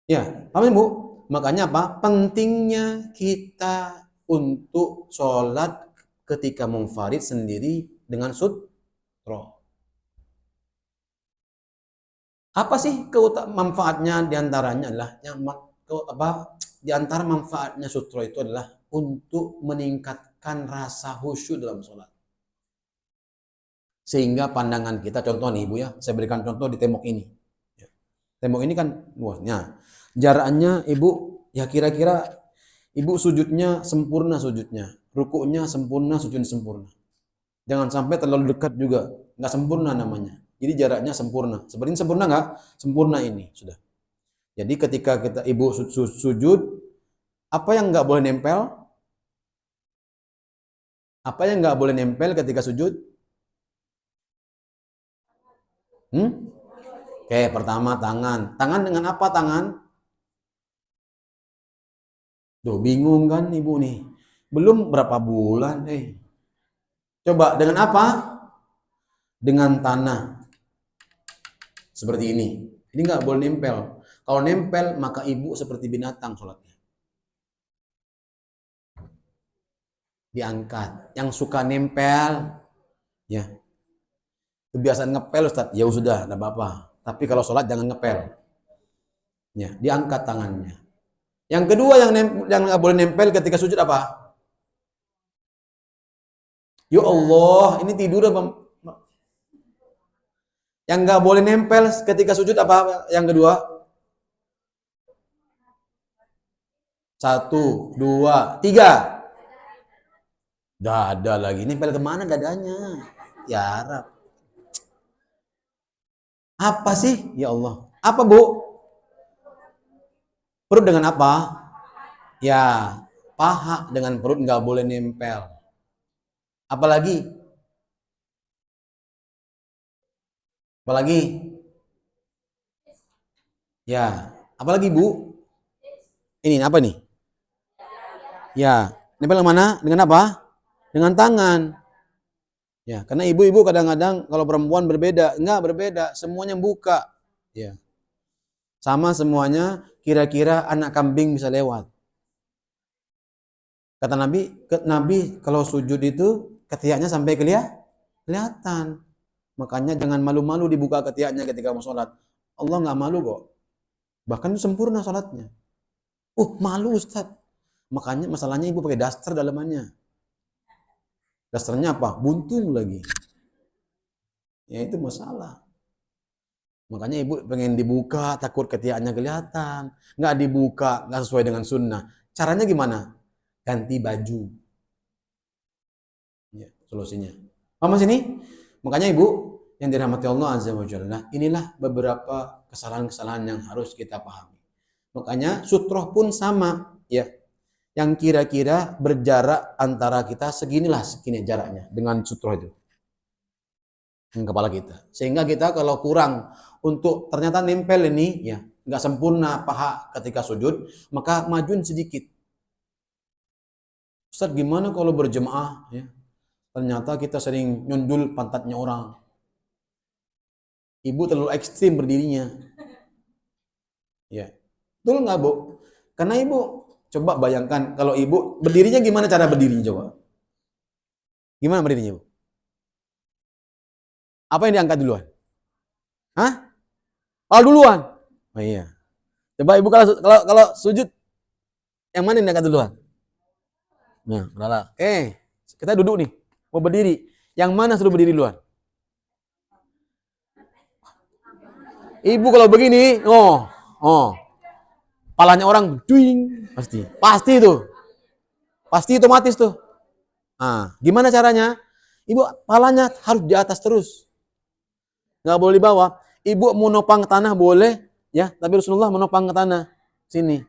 Ya, paham Bu? Makanya apa? Pentingnya kita untuk sholat ketika munfarid sendiri dengan sutro. Apa sih manfaatnya diantaranya adalah di antara manfaatnya sutro itu adalah untuk meningkatkan rasa khusyuk dalam sholat. Sehingga pandangan kita, contoh nih Ibu ya, saya berikan contoh di tembok ini. Tembok ini kan luasnya. Jaraknya Ibu, ya kira-kira Ibu sujudnya sempurna sujudnya. Rukuknya sempurna, sujudnya sempurna. Jangan sampai terlalu dekat juga. Nggak sempurna namanya. Jadi jaraknya sempurna. Seperti ini sempurna nggak? Sempurna ini, sudah. Jadi ketika Ibu sujud, apa yang nggak boleh nempel? Apa yang nggak boleh nempel ketika sujud? Oke, pertama tangan. Tangan dengan apa tangan? Tuh, bingung kan Ibu nih. Belum berapa bulan, Coba dengan apa? Dengan tanah. Seperti ini. Ini nggak boleh nempel. Kalau nempel, maka Ibu seperti binatang sholatnya. Diangkat. Yang suka nempel, ya. Kebiasaan ngepel Ustaz, ya sudah, enggak apa-apa. Tapi kalau sholat jangan ngepel. Ya, diangkat tangannya. Yang kedua yang nggak boleh nempel ketika sujud apa? Ya Allah, ini tidur apa? Yang nggak boleh nempel ketika sujud apa? Yang kedua? 1, 2, 3. Dada lagi. Nempel kemana dadanya? Ya Arab. Apa sih? Ya Allah. Apa Bu? Perut dengan apa? Ya, paha dengan perut nggak boleh nempel. Apalagi? Apalagi? Ya, apalagi Bu? Ini apa nih? Ya, nempel kemana? Dengan apa? Dengan tangan. Ya, karena ibu-ibu kadang-kadang kalau perempuan berbeda, enggak berbeda, semuanya buka. Ya. Sama semuanya, kira-kira anak kambing bisa lewat. Kata Nabi kalau sujud itu ketiaknya sampai kelihatan. Makanya jangan malu-malu dibuka ketiaknya ketika mau sholat. Allah nggak malu kok. Bahkan sempurna sholatnya. Malu Ustaz. Makanya masalahnya ibu pakai daster dalamannya. Dasternya apa? Buntung lagi. Ya itu masalah. Makanya ibu pengen dibuka, takut ketiaknya kelihatan. Nggak dibuka, nggak sesuai dengan sunnah. Caranya gimana? Ganti baju. Ya, solusinya. Paham sini? Makanya ibu, yang dirahmati Allah Azza wa Jalla, inilah beberapa kesalahan-kesalahan yang harus kita pahami. Makanya sutroh pun sama. Ya, yang kira-kira berjarak antara kita segini jaraknya dengan sutroh itu. Dengan kepala kita. Sehingga kita kalau kurang untuk ternyata nempel ini, ya nggak sempurna paha ketika sujud, maka majuin sedikit. Ustaz gimana kalau berjemaah? Ya, ternyata kita sering nyundul pantatnya orang. Ibu terlalu ekstrim berdirinya. Ya, betul nggak Bu? Karena ibu coba bayangkan kalau ibu berdirinya gimana cara berdirinya coba? Gimana berdirinya Bu? Apa yang diangkat duluan? Hah? Kepala duluan? Oh iya. Coba ibu kalau sujud, yang mana yang diangkat duluan? Nah, udahlah. Kita duduk nih, mau berdiri. Yang mana suruh berdiri duluan? Ibu kalau begini, palanya orang duing, pasti itu. Pasti otomatis tuh. Nah, gimana caranya? Ibu palanya harus di atas terus. Nggak boleh di bawah. Ibu mau nopang ke tanah boleh, ya, tapi Rasulullah menopang ke tanah. Sini.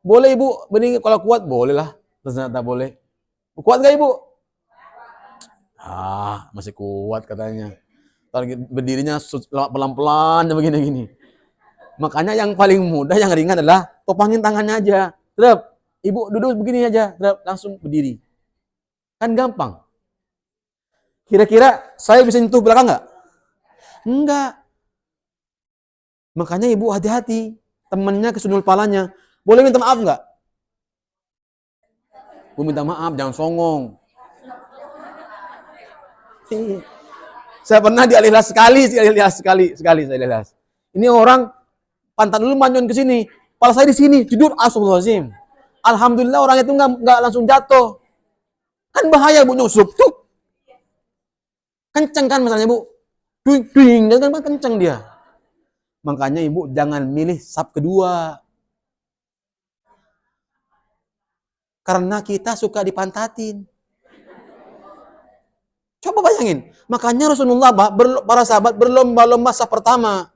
Boleh ibu berdiri kalau kuat, boleh lah. Ternyata boleh. Kuat gak ibu? Masih kuat katanya. Berdirinya pelan-pelan begini-gini. Makanya yang paling mudah, yang ringan adalah topangin tangannya aja. Terus, ibu duduk begini aja, terus langsung berdiri. Kan gampang. Kira-kira saya bisa nyentuh belakang nggak? Enggak. Makanya ibu hati-hati. Temennya kesundul palanya. Boleh minta maaf nggak? Bu minta maaf, jangan songong. Saya pernah di Al-Ikhlas sekali saya Al-Ikhlas. Ini orang pantat dulu manyun ke sini, kepala saya di sini, tidur, astagfirullahaladzim. Alhamdulillah orang itu nggak langsung jatuh. Kan bahaya Bu nyusup tuh. Kenceng kan misalnya Bu. Duing, kan kenceng dia. Makanya Ibu jangan milih sub kedua. Karena kita suka dipantatin. Coba bayangin. Makanya Rasulullah, para sahabat berlomba-lomba sub pertama.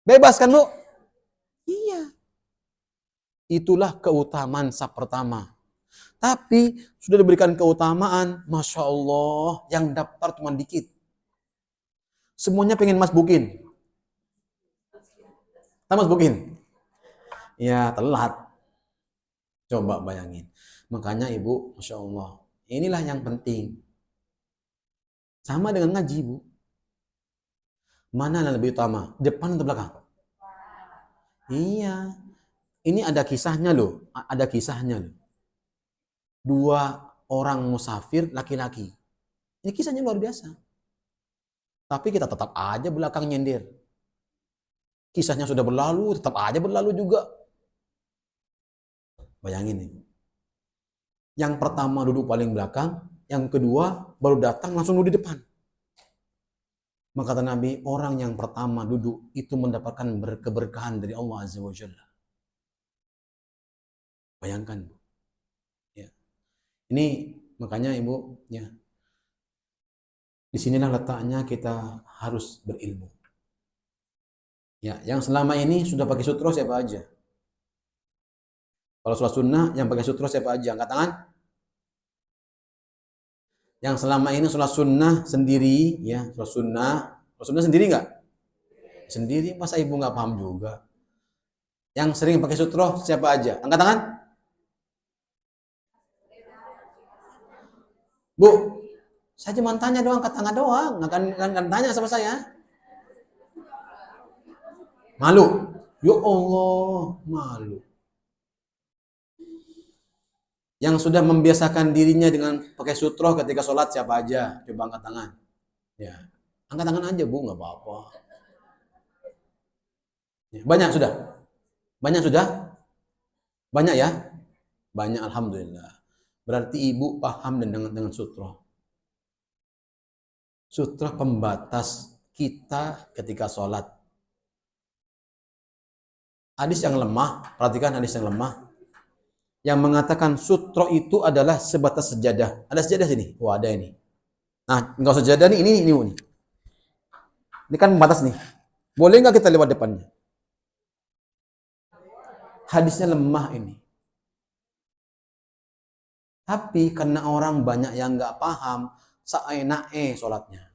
Bebas kan Bu? Iya. Itulah keutamaan sub pertama. Tapi sudah diberikan keutamaan, Masya Allah, yang daftar cuma dikit. Semuanya pengen masbukin. Masbukin? Ya, telat. Coba bayangin. Makanya Ibu, Masya Allah, inilah yang penting. Sama dengan ngaji, Bu. Mana yang lebih utama? Depan atau belakang? Iya. Ini ada kisahnya loh. Ada kisahnya loh. 2 orang musafir laki-laki. Ini kisahnya luar biasa. Tapi kita tetap aja belakang nyender. Kisahnya sudah berlalu, tetap aja berlalu juga. Bayangin nih. Yang pertama duduk paling belakang, yang kedua baru datang langsung duduk di depan. Maka kata Nabi, orang yang pertama duduk itu mendapatkan keberkahan dari Allah Azza wa Jalla. Bayangkan. Ya. Ini makanya Ibu, ya. Disinilah letaknya kita harus berilmu. Ya, yang selama ini sudah pakai sutra siapa aja? Kalau sholat sunnah yang pakai sutra siapa aja? Angkat tangan. Yang selama ini sholat sunnah sendiri, ya, sholat sunnah sendiri nggak? Sendiri, masa Ibu nggak paham juga? Yang sering pakai sutra siapa aja? Angkat tangan. Bu, saya cuma tanya doang, angkat tangan doang, nggak akan tanya sama saya. Malu? Ya Allah, malu. Yang sudah membiasakan dirinya dengan pakai sutra ketika sholat siapa aja? Coba angkat tangan. Ya, angkat tangan aja Bu, nggak apa-apa. Ya, banyak sudah? Banyak sudah? Banyak ya? Banyak, alhamdulillah. Berarti Ibu paham dengan sutra. Sutra pembatas kita ketika sholat. Hadis yang lemah, perhatikan hadis yang lemah. Yang mengatakan sutra itu adalah sebatas sejadah. Ada sejadah sini? Wah, ada ini. Nah, enggak sejadah nih, ini. Ini kan pembatas nih. Boleh nggak kita lewat depannya? Hadisnya lemah ini. Tapi karena orang banyak yang nggak paham, saenae sholatnya.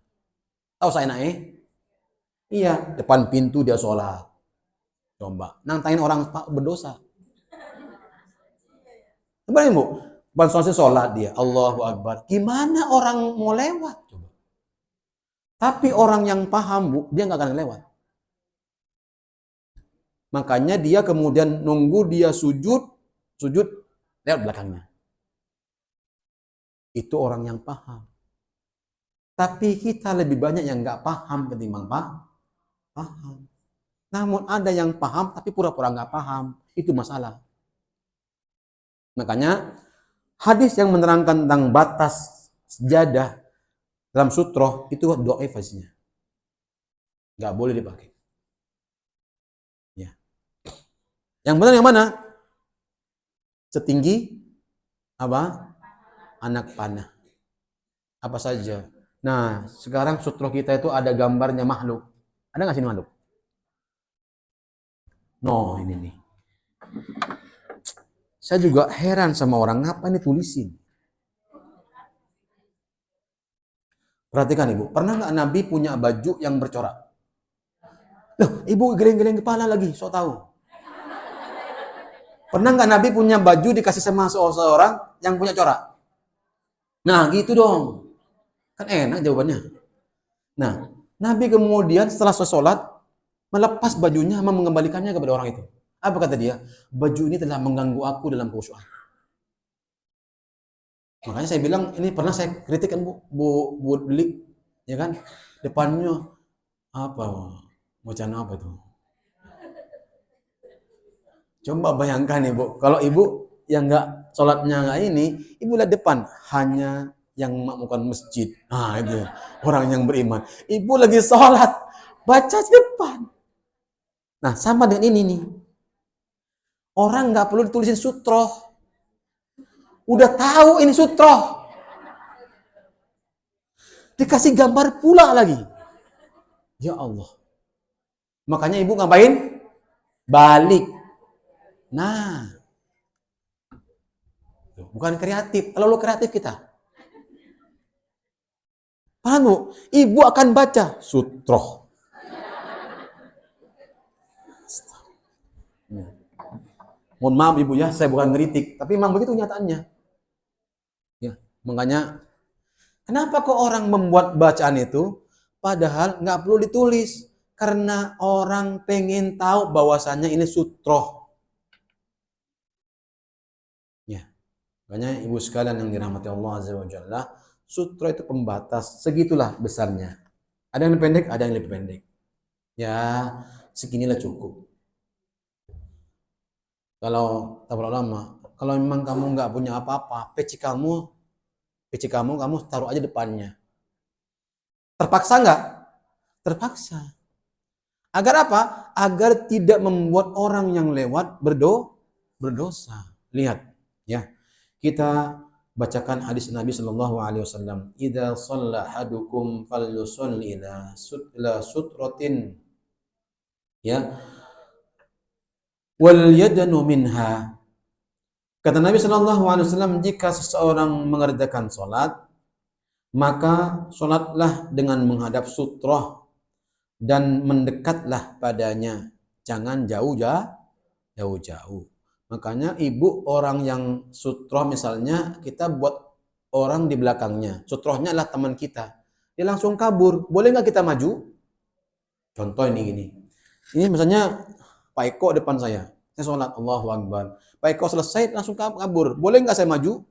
Tahu saenae? Iya, depan pintu dia sholat. Coba, nantangin orang berdosa. Coba Bu, depan sholat dia, Allahu Akbar. Gimana orang mau lewat? Coba. Tapi orang yang paham Bu, dia nggak akan lewat. Makanya dia kemudian nunggu dia sujud lewat belakangnya. Itu orang yang paham. Tapi kita lebih banyak yang nggak paham ketimbang paham. Namun ada yang paham tapi pura-pura nggak paham. Itu masalah. Makanya hadis yang menerangkan tentang batas sejadah dalam sutra itu dhaif hadisnya. Nggak boleh dipakai. Ya. Yang benar yang mana? Setinggi apa? Anak panah. Apa saja. Nah, sekarang sutra kita itu ada gambarnya makhluk. Ada nggak sini makhluk? No, ini nih. Saya juga heran sama orang, ngapa ini tulisin? Perhatikan Ibu, pernah nggak Nabi punya baju yang bercorak? Loh, Ibu geleng-geleng kepala lagi, so tahu. Pernah nggak Nabi punya baju dikasih sama seorang yang punya corak? Nah, gitu dong. Kan enak jawabannya. Nah, Nabi kemudian setelah sholat, melepas bajunya sama mengembalikannya kepada orang itu. Apa kata dia? Baju ini telah mengganggu aku dalam khusyuk. Makanya saya bilang ini pernah saya kritik kan Bu Delik, ya kan? Depannya apa? Wacana apa itu? Coba bayangkan Ibu, kalau Ibu yang nggak sholatnya nggak ini, Ibu lihat depan hanya yang makmukan masjid. Nah itu orang yang beriman. Ibu lagi sholat, baca di depan. Nah sama dengan ini nih. Orang nggak perlu ditulisin sutroh. Udah tahu ini sutroh. Dikasih gambar pula lagi. Ya Allah. Makanya Ibu ngapain? Balik. Nah, bukan kreatif. Kalau kreatif kita. Paham Bu? Ibu akan baca sutroh. Mohon maaf Ibu ya, saya bukan ngeritik, tapi memang begitu nyataannya. Ya, makanya kenapa kok orang membuat bacaan itu padahal nggak perlu ditulis? Karena orang pengen tahu bahwasannya ini sutroh. Ya, makanya Ibu sekalian yang dirahmati Allah Azza wa Jalla, sutroh itu pembatas, segitulah besarnya. Ada yang lebih pendek, ada yang lebih pendek. Ya, seginilah cukup. Kalau tabur ulama, kalau memang kamu nggak punya apa-apa, peci kamu taruh aja depannya. Terpaksa nggak? Terpaksa. Agar apa? Agar tidak membuat orang yang lewat berdosa. Lihat, ya. Kita bacakan hadis Nabi Shallallahu Alaihi Wasallam. Idza shalla ahadukum falyusalli ila sutratin, ya. Wal yadanu minha. Kata Nabi Shallallahu Alaihi Wasallam, jika seseorang mengerjakan sholat, maka sholatlah dengan menghadap sutroh dan mendekatlah padanya, jangan jauh-jauh. Makanya Ibu orang yang sutroh misalnya kita buat orang di belakangnya, sutrohnya adalah teman kita, dia langsung kabur, boleh nggak kita maju? Contoh ini gini, ini misalnya Pak Eko depan saya sholat, Allahu Akbar. Pak Eko selesai langsung kabur. Boleh nggak saya maju?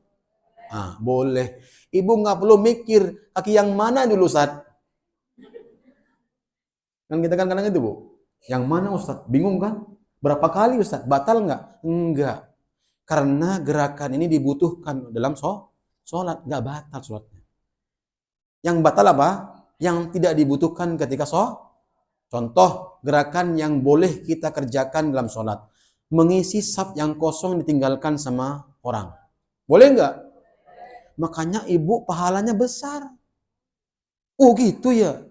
Ah, boleh. Ibu nggak perlu mikir kaki yang mana dulu, Ustaz. Kan kita kan kadang itu, Bu. Yang mana, Ustaz? Bingung kan? Berapa kali, Ustaz? Batal nggak? Enggak. Karena gerakan ini dibutuhkan dalam sholat. Nggak batal sholatnya. Yang batal apa? Yang tidak dibutuhkan ketika sholat. Contoh, gerakan yang boleh kita kerjakan dalam sholat. Mengisi saf yang kosong ditinggalkan sama orang. Boleh nggak? Makanya Ibu pahalanya besar. Oh gitu ya?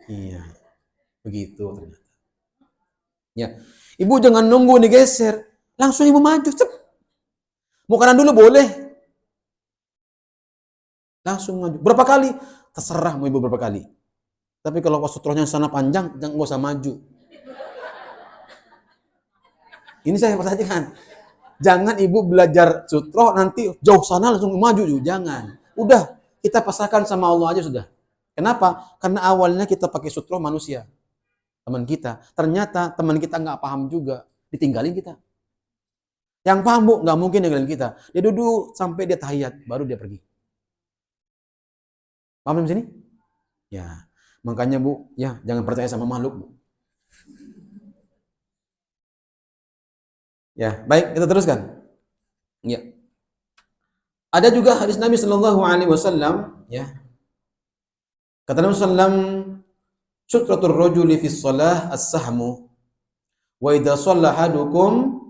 Iya, begitu ternyata. Ya, Ibu jangan nunggu digeser. Langsung Ibu maju. Cep. Mau kanan dulu boleh. Langsung maju. Berapa kali? Terserah mau Ibu berapa kali. Tapi kalau sutrohnya sana panjang, jangan nggak usah maju. Ini saya perhatikan. Jangan Ibu belajar sutroh nanti jauh sana langsung maju juga. Jangan. Udah, kita pasrahkan sama Allah aja sudah. Kenapa? Karena awalnya kita pakai sutroh manusia. Teman kita. Ternyata teman kita nggak paham juga. Ditinggalin kita. Yang paham Bu, nggak mungkin ninggalin kita. Dia duduk sampai dia tahiyat, baru dia pergi. Paham di sini? Ya. Makanya Bu, ya jangan percaya sama makhluk Bu. Ya, baik, kita teruskan. Ya. Ada juga hadis Nabi Shallallahu Alaihi Wasallam, ya. Kata Nabi Sallam, sutratul rajuli fi shalah as-sahmu, wa idza shalla ahadukum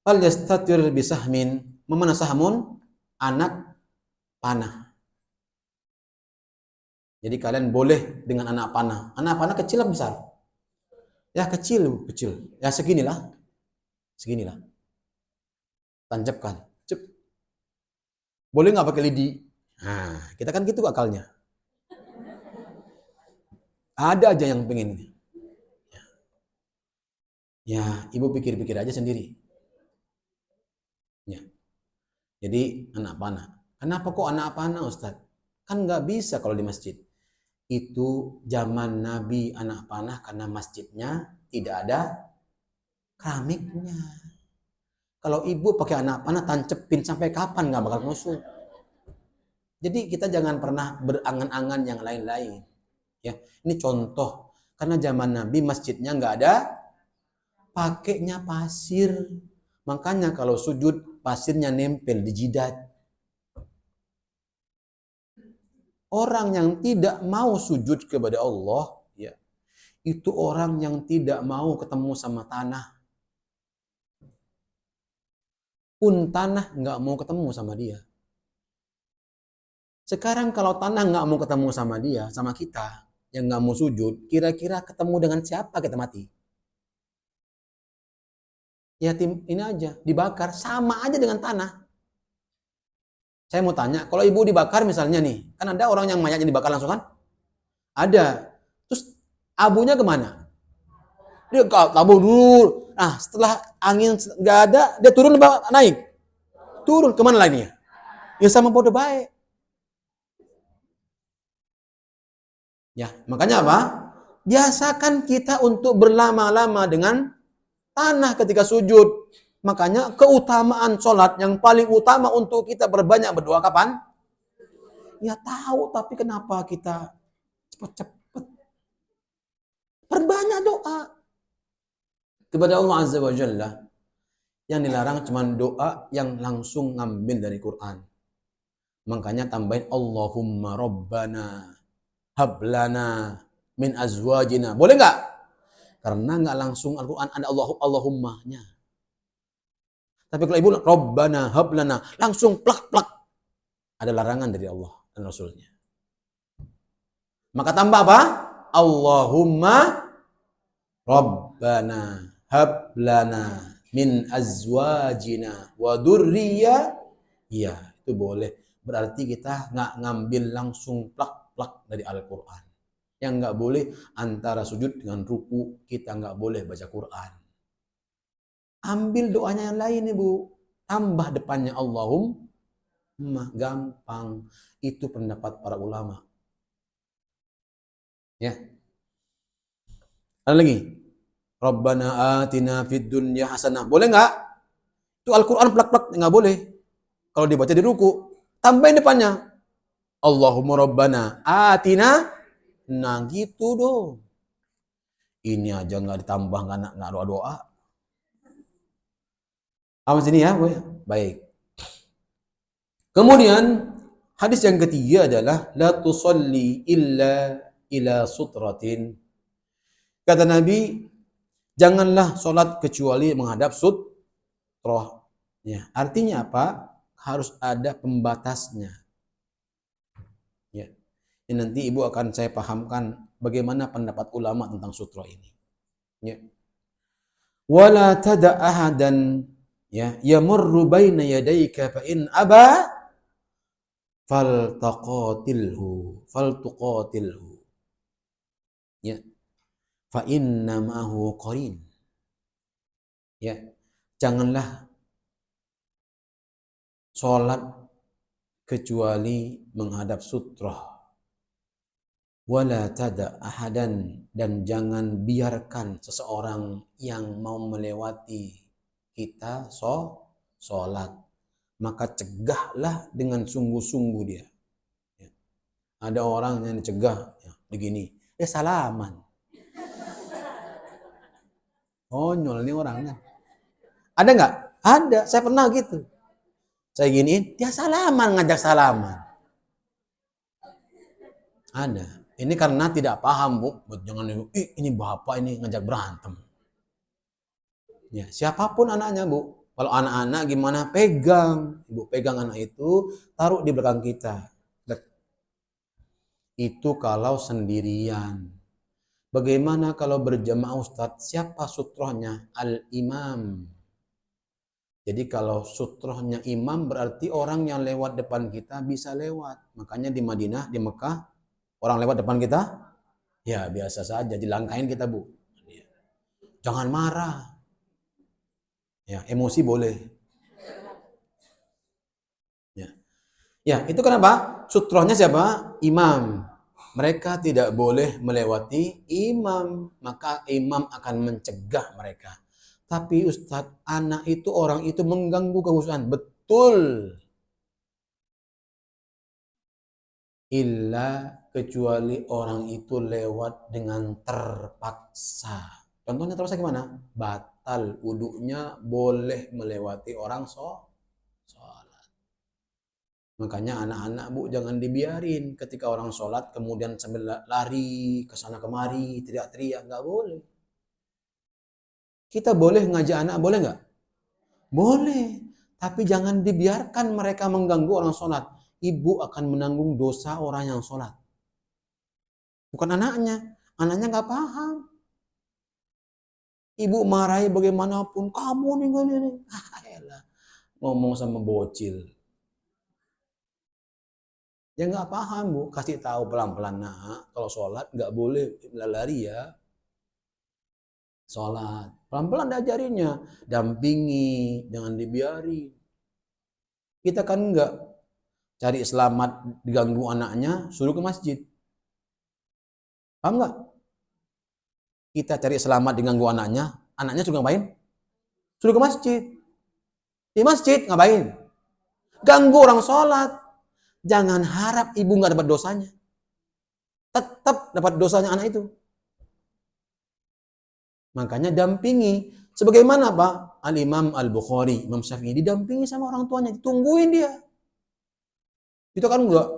falyastatir bi sahmin. Mana sahmun? Anak panah. Jadi kalian boleh dengan anak panah. Anak panah kecil atau besar? Ya kecil. Ya seginilah. Tancapkan. Cep. Boleh nggak pakai lidi? Nah, kita kan gitu akalnya. Ada aja yang pengen. Ya, Ibu pikir-pikir aja sendiri. Ya. Jadi anak panah. Kenapa kok anak panah, Ustaz? Kan nggak bisa kalau di masjid. Itu zaman Nabi anak panah karena masjidnya tidak ada keramiknya. Kalau Ibu pakai anak panah tancepin sampai kapan nggak bakal nusuk. Jadi kita jangan pernah berangan-angan yang lain-lain. Ya, ini contoh. Karena zaman Nabi masjidnya nggak ada, pakainya pasir. Makanya kalau sujud pasirnya nempel di jidat. Orang yang tidak mau sujud kepada Allah, ya, itu orang yang tidak mau ketemu sama tanah. Pun tanah nggak mau ketemu sama dia. Sekarang kalau tanah nggak mau ketemu sama dia, sama kita, yang nggak mau sujud, kira-kira ketemu dengan siapa kita mati? Ya ini aja, dibakar, sama aja dengan tanah. Saya mau tanya, kalau ibu dibakar misalnya nih, kan ada orang yang mayatnya dibakar langsung kan? Ada. Terus abunya kemana? Dia tabur dulu. Nah, setelah angin nggak ada, dia turun naik. Turun kemana lagi ya? Ya sama bodoh baik. Ya, makanya apa? Biasakan kita untuk berlama-lama dengan tanah ketika sujud. Makanya keutamaan sholat yang paling utama untuk kita berbanyak berdoa kapan? Ya tahu, tapi kenapa kita cepat-cepat? Perbanyak doa kepada Allah Azza wa Jalla. Yang dilarang cuma doa yang langsung ngambil dari Quran. Makanya tambahin Allahumma Rabbana hablana min azwajina. Boleh nggak? Karena nggak langsung Al-Quran ada Allahummahnya. Tapi kalau ibu Rabbana hablana langsung plak-plak. Ada larangan dari Allah dan Rasulnya. Maka tambah apa? Allahumma Rabbana hablana min azwajina wa dzurriyya. Ya, itu boleh. Berarti kita nggak ngambil langsung plak-plak dari Al-Quran. Yang nggak boleh antara sujud dengan ruku, kita nggak boleh baca Quran. Ambil doanya yang lain, Ibu. Tambah depannya Allahumma, gampang. Itu pendapat para ulama. Ya. Ada lagi? Rabbana atina fid dunya hasanah. Boleh nggak? Itu Al-Quran plak-plak, nggak boleh. Kalau dibaca di ruku, tambahin depannya. Allahumma Rabbana atina. Nah gitu dong. Ini aja nggak ditambah, nggak doa-doa. Apa sini ya? Baik. Kemudian hadis yang ketiga adalah la tusalli illa ila sutratin. Kata Nabi, janganlah sholat kecuali menghadap sutroh. Ya, artinya apa? Harus ada pembatasnya. Ya. Ini nanti ibu akan saya pahamkan bagaimana pendapat ulama tentang sutroh ini. Ya. Wala tada ahadan ya yamurru baina yadayka fa in aba faltuqatilhu ya fa innamahu qarin. Ya, janganlah sholat kecuali menghadap sutroh. Wala tada ahadan, dan jangan biarkan seseorang yang mau melewati kita sholat. Maka cegahlah dengan sungguh-sungguh dia. Ya. Ada orang yang dicegah ya, begini, salaman. Konyol nih orang kan. Ada nggak? Ada, saya pernah gitu. Saya giniin, dia salaman, ngajak salaman. Ada. Ini karena tidak paham, Bu. Jangan ini bapak ini ngajak berantem. Ya, siapapun anaknya, Bu. Kalau anak-anak gimana? Pegang. Ibu pegang anak itu, taruh di belakang kita. Itu kalau sendirian. Bagaimana kalau berjamaah Ustadz? Siapa sutrohnya? Al-imam. Jadi kalau sutrohnya imam berarti orang yang lewat depan kita bisa lewat. Makanya di Madinah, di Mekah, orang lewat depan kita, ya biasa saja, dilangkain kita, Bu. Jangan marah. Ya, emosi boleh. Ya, itu kenapa? Sutrohnya siapa? Imam. Mereka tidak boleh melewati imam, maka imam akan mencegah mereka. Tapi Ustadz, anak itu, orang itu mengganggu kehusuan. Betul. illa kecuali orang itu lewat dengan terpaksa. Contohnya terpaksa gimana? Batal wudunya, boleh melewati orang sholat. Makanya anak-anak Bu jangan dibiarin ketika orang sholat kemudian sambil lari ke sana kemari, teriak-teriak, nggak boleh. Kita boleh ngajak anak, boleh nggak? Boleh, tapi jangan dibiarkan mereka mengganggu orang sholat. Ibu akan menanggung dosa orang yang sholat. Bukan anaknya nggak paham. Ibu marahi bagaimanapun, kamu nih gini. Ngomong sama bocil. Ya nggak paham Bu, kasih tahu pelan-pelan nak, kalau sholat nggak boleh lari ya. Sholat, pelan-pelan diajarinya, dampingi, jangan dibiari. Kita kan nggak cari selamat diganggu anaknya, suruh ke masjid. Paham nggak? Kita cari selamat diganggu anaknya suruh ngapain? Suruh ke masjid. Di masjid ngapain? Ganggu orang sholat. Jangan harap ibu nggak dapat dosanya. Tetap dapat dosanya anak itu. Makanya dampingi. Sebagaimana Pak Al-Imam Al-Bukhari, Imam Syafi'i didampingi sama orang tuanya, ditungguin dia. Itu kan enggak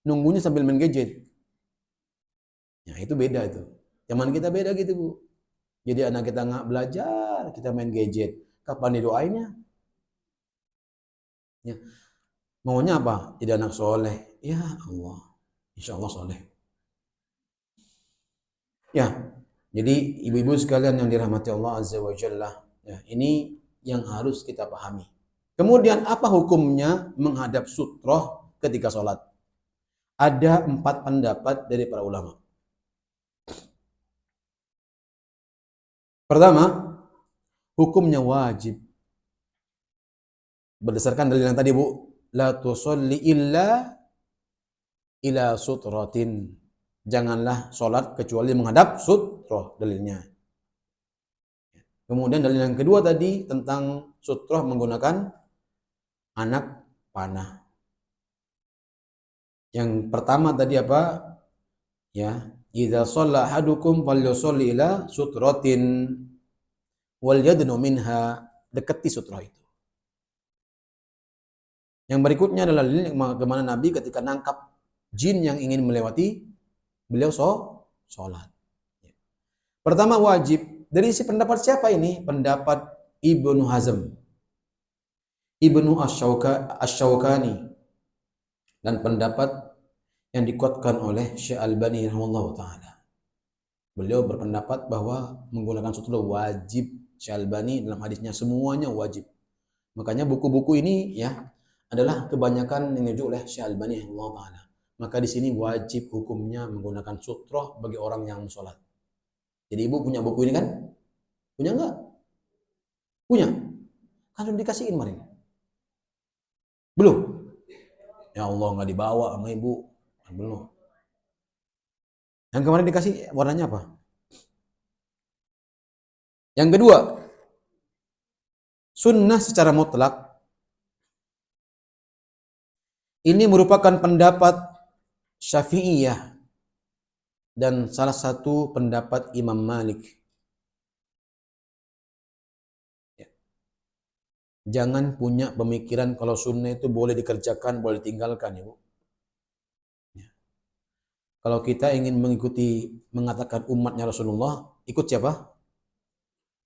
nunggunya sambil main gadget. Ya itu beda itu. Zaman kita beda gitu Bu. Jadi anak kita nggak belajar, kita main gadget. Kapan didoainnya? Ya. Maunya apa? Jadi anak soleh. Ya Allah. Insya Allah soleh. Ya. Jadi ibu-ibu sekalian yang dirahmati Allah Azza wa Jalla. Ya, ini yang harus kita pahami. Kemudian apa hukumnya menghadap sutroh ketika sholat? Ada 4 pendapat dari para ulama. Pertama, hukumnya wajib. Berdasarkan dalil yang tadi Bu, la tusolli illa ila sutratin. Janganlah sholat kecuali menghadap sutroh, dalilnya. Kemudian dalil yang kedua tadi tentang sutroh menggunakan anak panah. Yang pertama tadi apa? Ya, idza shalla ahadukum falyusalli ila sutratin wal yadnu minha, dekati sutroh itu. Yang berikutnya adalah bagaimana Nabi ketika nangkap jin yang ingin melewati beliau sholat. Pertama wajib. Dari si pendapat siapa ini? Pendapat Ibnu Hazm, Ibnu Asy-Syaukani, dan pendapat yang dikuatkan oleh Syekh Albani rahimahullahu taala. Beliau berpendapat bahwa menggunakan sutroh wajib. Syekh Albani dalam hadisnya semuanya wajib. Makanya buku-buku ini ya adalah kebanyakan yang dirujuk oleh Syekh Albani rahimahullahu taala. Maka di sini wajib hukumnya menggunakan sutroh bagi orang yang sholat. Jadi ibu punya buku ini kan? Punya enggak? Punya? Kan sudah dikasihin kemarin. Belum? Ya Allah nggak dibawa sama ibu. Belum. Yang kemarin dikasih warnanya apa? Yang kedua, sunnah secara mutlak. Ini merupakan pendapat Syafi'iyah dan salah satu pendapat Imam Malik. Ya. Jangan punya pemikiran kalau sunnah itu boleh dikerjakan, boleh ditinggalkan, Ibu. Ya. Kalau kita ingin mengikuti, mengatakan umatnya Rasulullah, ikut siapa?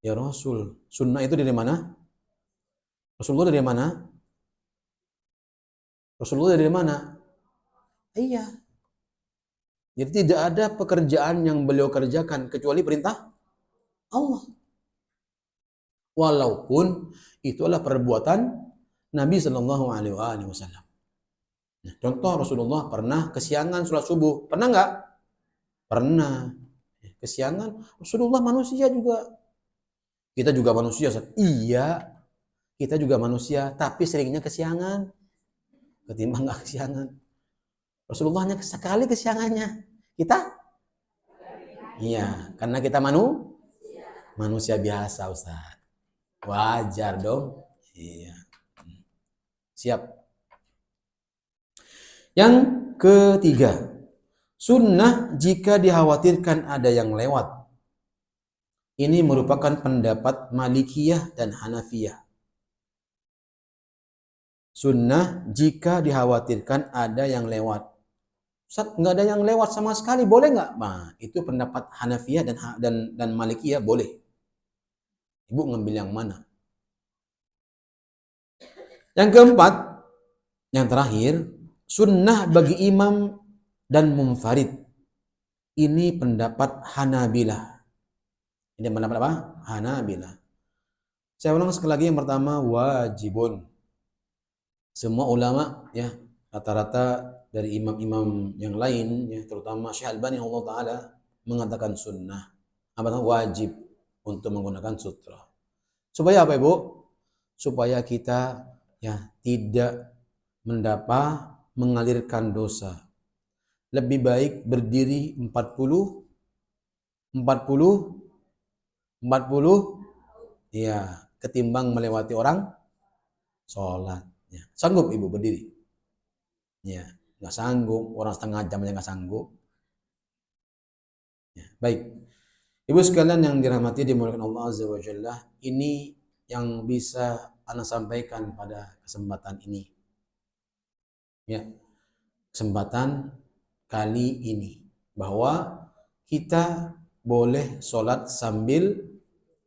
Ya Rasul. Sunnah itu dari mana? Rasulullah dari mana? Rasulullah dari mana? Iya. Jadi tidak ada pekerjaan yang beliau kerjakan kecuali perintah Allah. Walaupun itu adalah perbuatan Nabi Shallallahu Alaihi Wasallam. Nah, contoh Rasulullah pernah kesiangan sholat subuh. Pernah nggak? Pernah. Kesiangan. Rasulullah manusia juga. Kita juga manusia. Iya. Kita juga manusia. Tapi seringnya kesiangan. Ketimbang nggak kesiangan. Rasulullah hanya sekali kesiangannya. Kita? Iya, karena kita manusia biasa, Ustaz. Wajar dong. Iya. Siap. Yang ketiga, sunnah jika dikhawatirkan ada yang lewat. Ini merupakan pendapat Malikiyah dan Hanafiyah. Sunnah jika dikhawatirkan ada yang lewat. Ustaz, nggak ada yang lewat sama sekali, boleh nggak? Nah, itu pendapat Hanafiyah dan Malikiyah boleh. Ibu ngambil yang mana? Yang keempat, yang terakhir, sunnah bagi imam dan munfarid. Ini pendapat Hanabilah. Ini pendapat apa? Hanabilah. Saya ulang sekali lagi, yang pertama wajibun. Semua ulama ya rata-rata dari imam-imam yang lain ya, terutama Syekh Albani Allah taala mengatakan sunnah. Apa itu? Wajib untuk menggunakan sutra. Supaya apa, Ibu? Supaya kita ya tidak mengalirkan dosa. Lebih baik berdiri 40 ya ketimbang melewati orang sholat. Ya. Sanggup Ibu berdiri? Ya, nggak sanggup. Orang setengah jam aja nggak sanggup. Ya, baik. Ibu sekalian yang dirahmati dimuliakan Allah Azza wa Jalla, ini yang bisa Ana sampaikan pada kesempatan ini. Ya, kesempatan kali ini bahwa kita boleh sholat sambil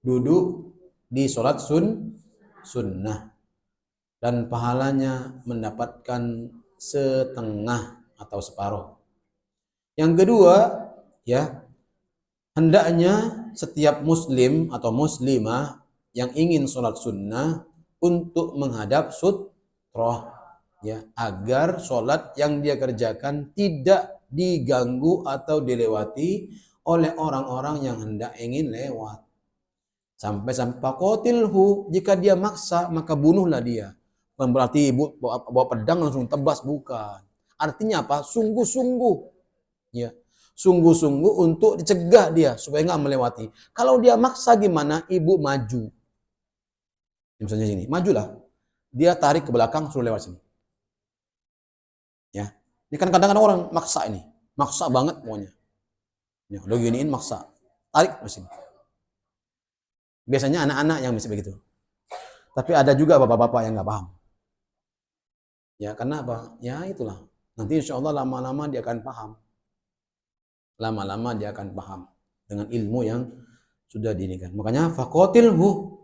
duduk di sholat sunnah dan pahalanya mendapatkan setengah atau separuh. Yang kedua, ya, hendaknya setiap muslim atau muslimah yang ingin sholat sunnah untuk menghadap sutroh, ya, agar sholat yang dia kerjakan tidak diganggu atau dilewati oleh orang-orang yang hendak ingin lewat. Sampai pakotilhu, jika dia maksa maka bunuhlah dia. Bukan berarti Ibu bawa pedang langsung tebas, bukan. Artinya apa? Sungguh-sungguh, ya, sungguh-sungguh untuk dicegah dia supaya nggak melewati. Kalau dia maksa gimana? Ibu maju. Misalnya sini, majulah. Dia tarik ke belakang suruh lewat sini. Ya, ini kan kadang-kadang orang maksa ini, maksa banget pokoknya. Ya, udah giniin maksa, tarik ke sini. Biasanya anak-anak yang bisa begitu. Tapi ada juga bapak-bapak yang nggak paham. Ya, karena apa? Ya itulah. Nanti insya Allah lama-lama dia akan paham. Lama-lama dia akan paham dengan ilmu yang sudah dinikan. Makanya faqatilhu,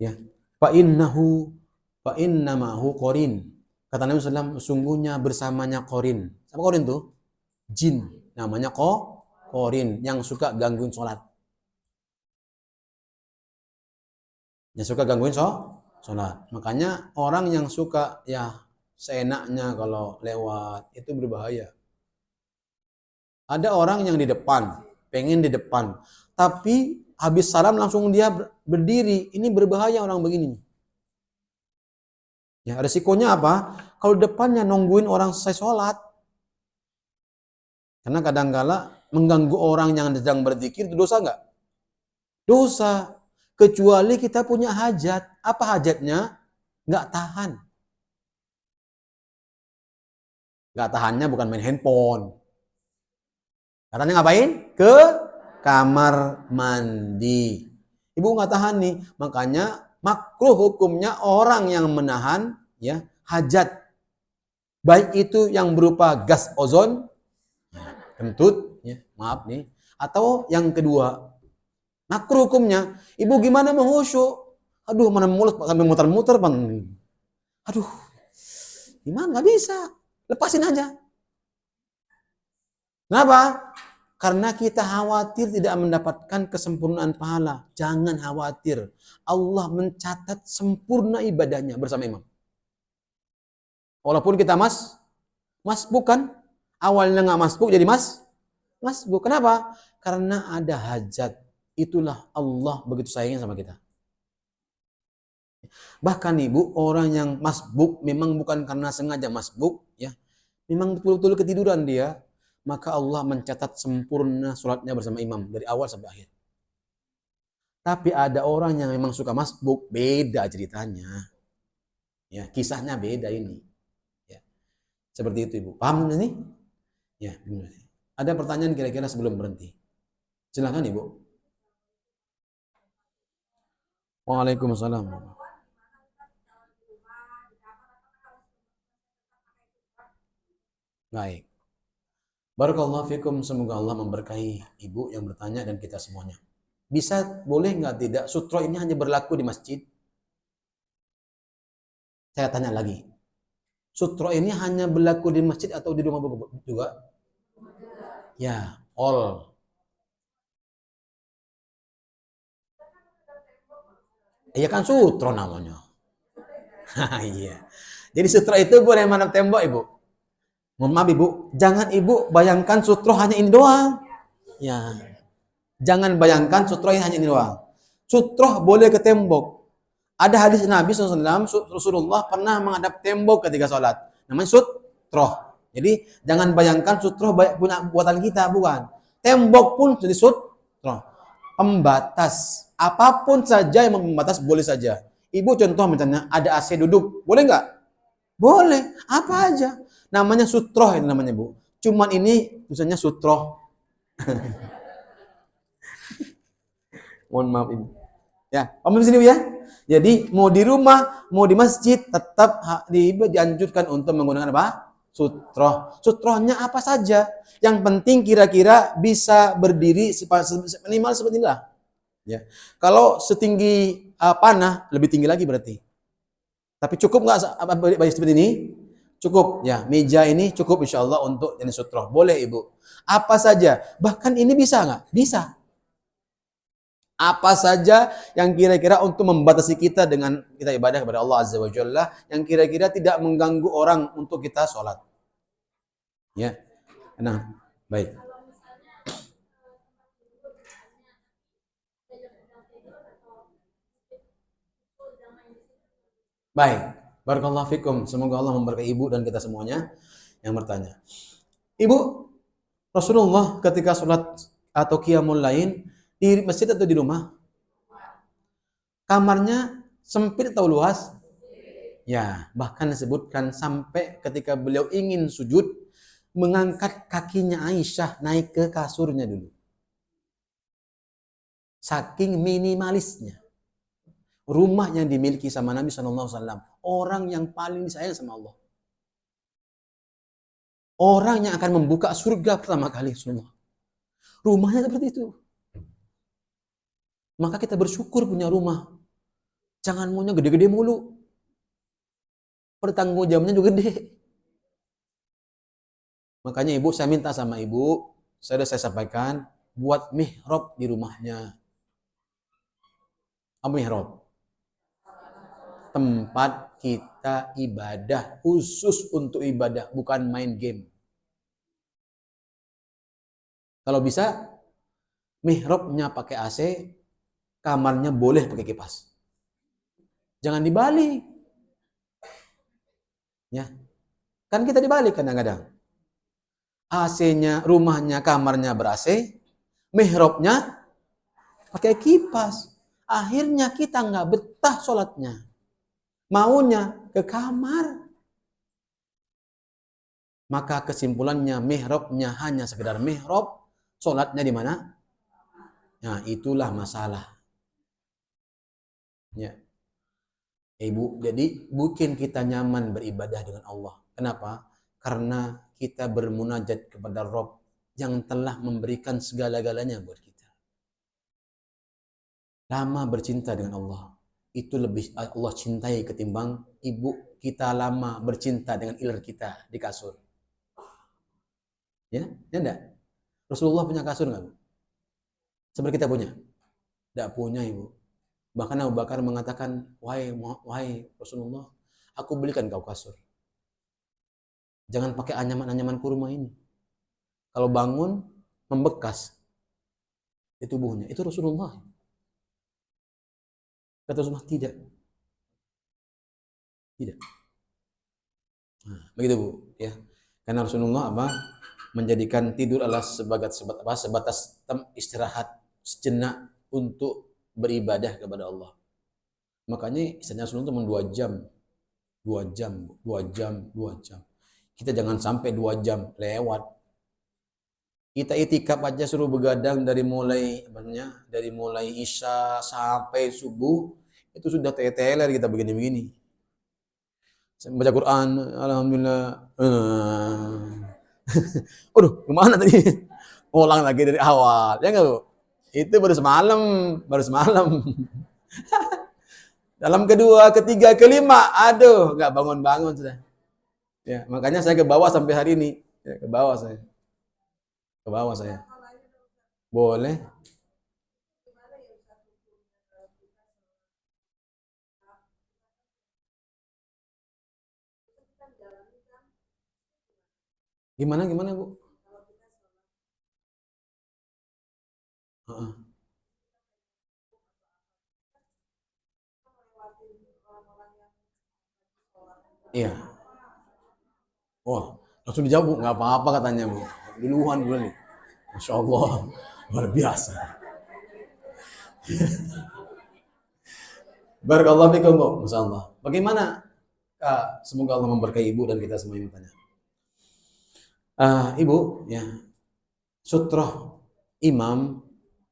ya, fa innamahu qarin. Kata Nabi SAW, sungguhnya bersamanya qarin. Apa qarin tuh? Jin. Namanya qarin yang suka gangguin sholat. Yang suka gangguin sholat. Makanya orang yang suka ya seenaknya kalau lewat itu berbahaya. Ada orang yang di depan, pengen di depan, tapi habis salam langsung dia berdiri. Ini berbahaya orang begini. Ya, resikonya apa? Kalau depannya nungguin orang selesai sholat. Karena kadang-kala mengganggu orang yang sedang berzikir itu dosa nggak? Dosa. Kecuali kita punya hajat. Apa hajatnya? Nggak tahan. Nggak tahannya bukan main handphone. Katanya ngapain? Ke kamar mandi. Ibu nggak tahan nih. Makanya makruh hukumnya orang yang menahan ya hajat. Baik itu yang berupa gas ozon, kentut, ya, maaf nih. Atau yang kedua, makruh hukumnya. Ibu gimana mau khusyuk? Aduh, mana mulut sampai muter-muter, Bang. Aduh, gimana? Nggak bisa. Lepasin aja. Kenapa? Karena kita khawatir tidak mendapatkan kesempurnaan pahala. Jangan khawatir. Allah mencatat sempurna ibadahnya bersama imam. Walaupun kita masbuk kan? Awalnya nggak masbuk jadi masbuk. Kenapa? Karena ada hajat. Itulah Allah begitu sayangnya sama kita. Bahkan Ibu, orang yang masbuk memang bukan karena sengaja masbuk, ya. Memang betul-betul ketiduran dia, maka Allah mencatat sempurna sholatnya bersama imam dari awal sampai akhir. Tapi ada orang yang memang suka masbuk, beda ceritanya. Ya, kisahnya beda ini. Ya. Seperti itu Ibu. Paham ini? Ya, benar. Ada pertanyaan kira-kira sebelum berhenti? Silakan Ibu. Waalaikumsalam. Baik. Barakallahu fikum, semoga Allah memberkahi Ibu yang bertanya dan kita semuanya. Boleh nggak tidak sutro ini hanya berlaku di masjid? Saya tanya lagi. Sutro ini hanya berlaku di masjid atau di rumah juga? Ya, all. Iya kan sutro namanya. Iya. Jadi sutro itu boleh menatap tembok Ibu. Mohon maaf Ibu, jangan Ibu bayangkan sutro hanya ini doang. Ya. Jangan bayangkan sutro ini hanya ini doang. Sutro boleh ke tembok. Ada hadis Nabi SAW, Rasulullah pernah menghadap tembok ketika sholat. Namanya sutro. Jadi jangan bayangkan sutro punya buatan kita, bukan. Tembok pun jadi sutro. Pembatas. Apapun saja yang membatas boleh saja. Ibu contoh misalnya ada AC duduk, boleh nggak? Boleh. Apa aja. Namanya sutro itu namanya Bu. Cuman ini misalnya sutro. Mohon maaf Ibu. Ya, paham di sini ya? Jadi mau di rumah, mau di masjid tetap dianjurkan untuk menggunakan apa? Sutro. Sutronya apa saja. Yang penting kira-kira bisa berdiri minimal seperti inilah. Ya. Kalau setinggi panah lebih tinggi lagi berarti. Tapi cukup nggak baju seperti ini? Cukup ya, meja ini cukup insya Allah untuk jenis sutro. Boleh Ibu. Apa saja. Bahkan ini bisa nggak? Bisa. Apa saja yang kira-kira untuk membatasi kita dengan kita ibadah kepada Allah Azza wa Jalla, yang kira-kira tidak mengganggu orang untuk kita sholat. Ya. Nah, baik. Baik. Barakallahu fikum. Semoga Allah memberkahi Ibu dan kita semuanya yang bertanya. Ibu, Rasulullah ketika sholat atau qiyamul lain di masjid atau di rumah? Kamarnya sempit atau luas? Ya, bahkan disebutkan sampai ketika beliau ingin sujud, mengangkat kakinya Aisyah naik ke kasurnya dulu. Saking minimalisnya. Rumah yang dimiliki sama Nabi SAW. Orang yang paling disayang sama Allah. Orang yang akan membuka surga pertama kali. Rumahnya seperti itu. Maka kita bersyukur punya rumah. Jangan maunya gede-gede mulu. Pertanggung jawabnya juga gede. Makanya Ibu, saya minta sama Ibu, saya sampaikan, buat mihrab di rumahnya. Apa mihrab? Tempat kita ibadah, khusus untuk ibadah, bukan main game. Kalau bisa, mihrabnya pakai AC, kamarnya boleh pakai kipas. Jangan dibalik. Ya. Kan kita dibalik kadang-kadang. AC-nya, rumahnya, kamarnya ber-AC, mihrabnya pakai kipas. Akhirnya kita nggak betah sholatnya. Maunya ke kamar. Maka kesimpulannya mihrabnya hanya sekedar mihrab, sholatnya di mana? Nah, itulah masalah. Ya. Ibu, jadi bukan kita nyaman beribadah dengan Allah. Kenapa? Karena kita bermunajat kepada Rabb yang telah memberikan segala-galanya buat kita. Lama bercinta dengan Allah. Itu lebih Allah cintai ketimbang ibu kita lama bercinta dengan iler kita di kasur. Ya enggak? Rasulullah punya kasur enggak, Bu? Seperti kita punya? Enggak punya, Ibu. Bahkan Abu Bakar mengatakan, wahai Rasulullah, aku belikan kau kasur. Jangan pakai anyaman-anyaman kurma ini. Kalau bangun, membekas di tubuhnya. Itu Rasulullah. Kata Rasulullah, tidak. Tidak. Nah, begitu Bu. Ya. Karena Rasulullah menjadikan tidur adalah sebatas istirahat sejenak untuk beribadah kepada Allah. Makanya istilahnya Rasulullah itu 2 jam. Kita jangan sampai 2 jam lewat. Kita itikaf aja suruh begadang dari mulai Isya sampai subuh, itu sudah teler kita begini-begini. Baca Quran, alhamdulillah. Aduh, kemana tadi? Ulang lagi dari awal, ya nggak Bu? Itu baru semalam. Dalam kedua, ketiga, kelima, aduh, nggak bangun-bangun sudah. Ya, makanya saya ke bawah sampai hari ini. Ya, ke bawah saya. Boleh. Gimana Bu? Heeh. Iya. Wah, langsung dijawab Bu, nggak apa-apa katanya Bu. Duluan nih. Masya Allah, luar biasa. Barakallahu fikum Bu, Masya Allah. Bagaimana? Semoga Allah memberkahi Ibu dan kita semua yang bertanya. Ibu, ya, sutroh imam,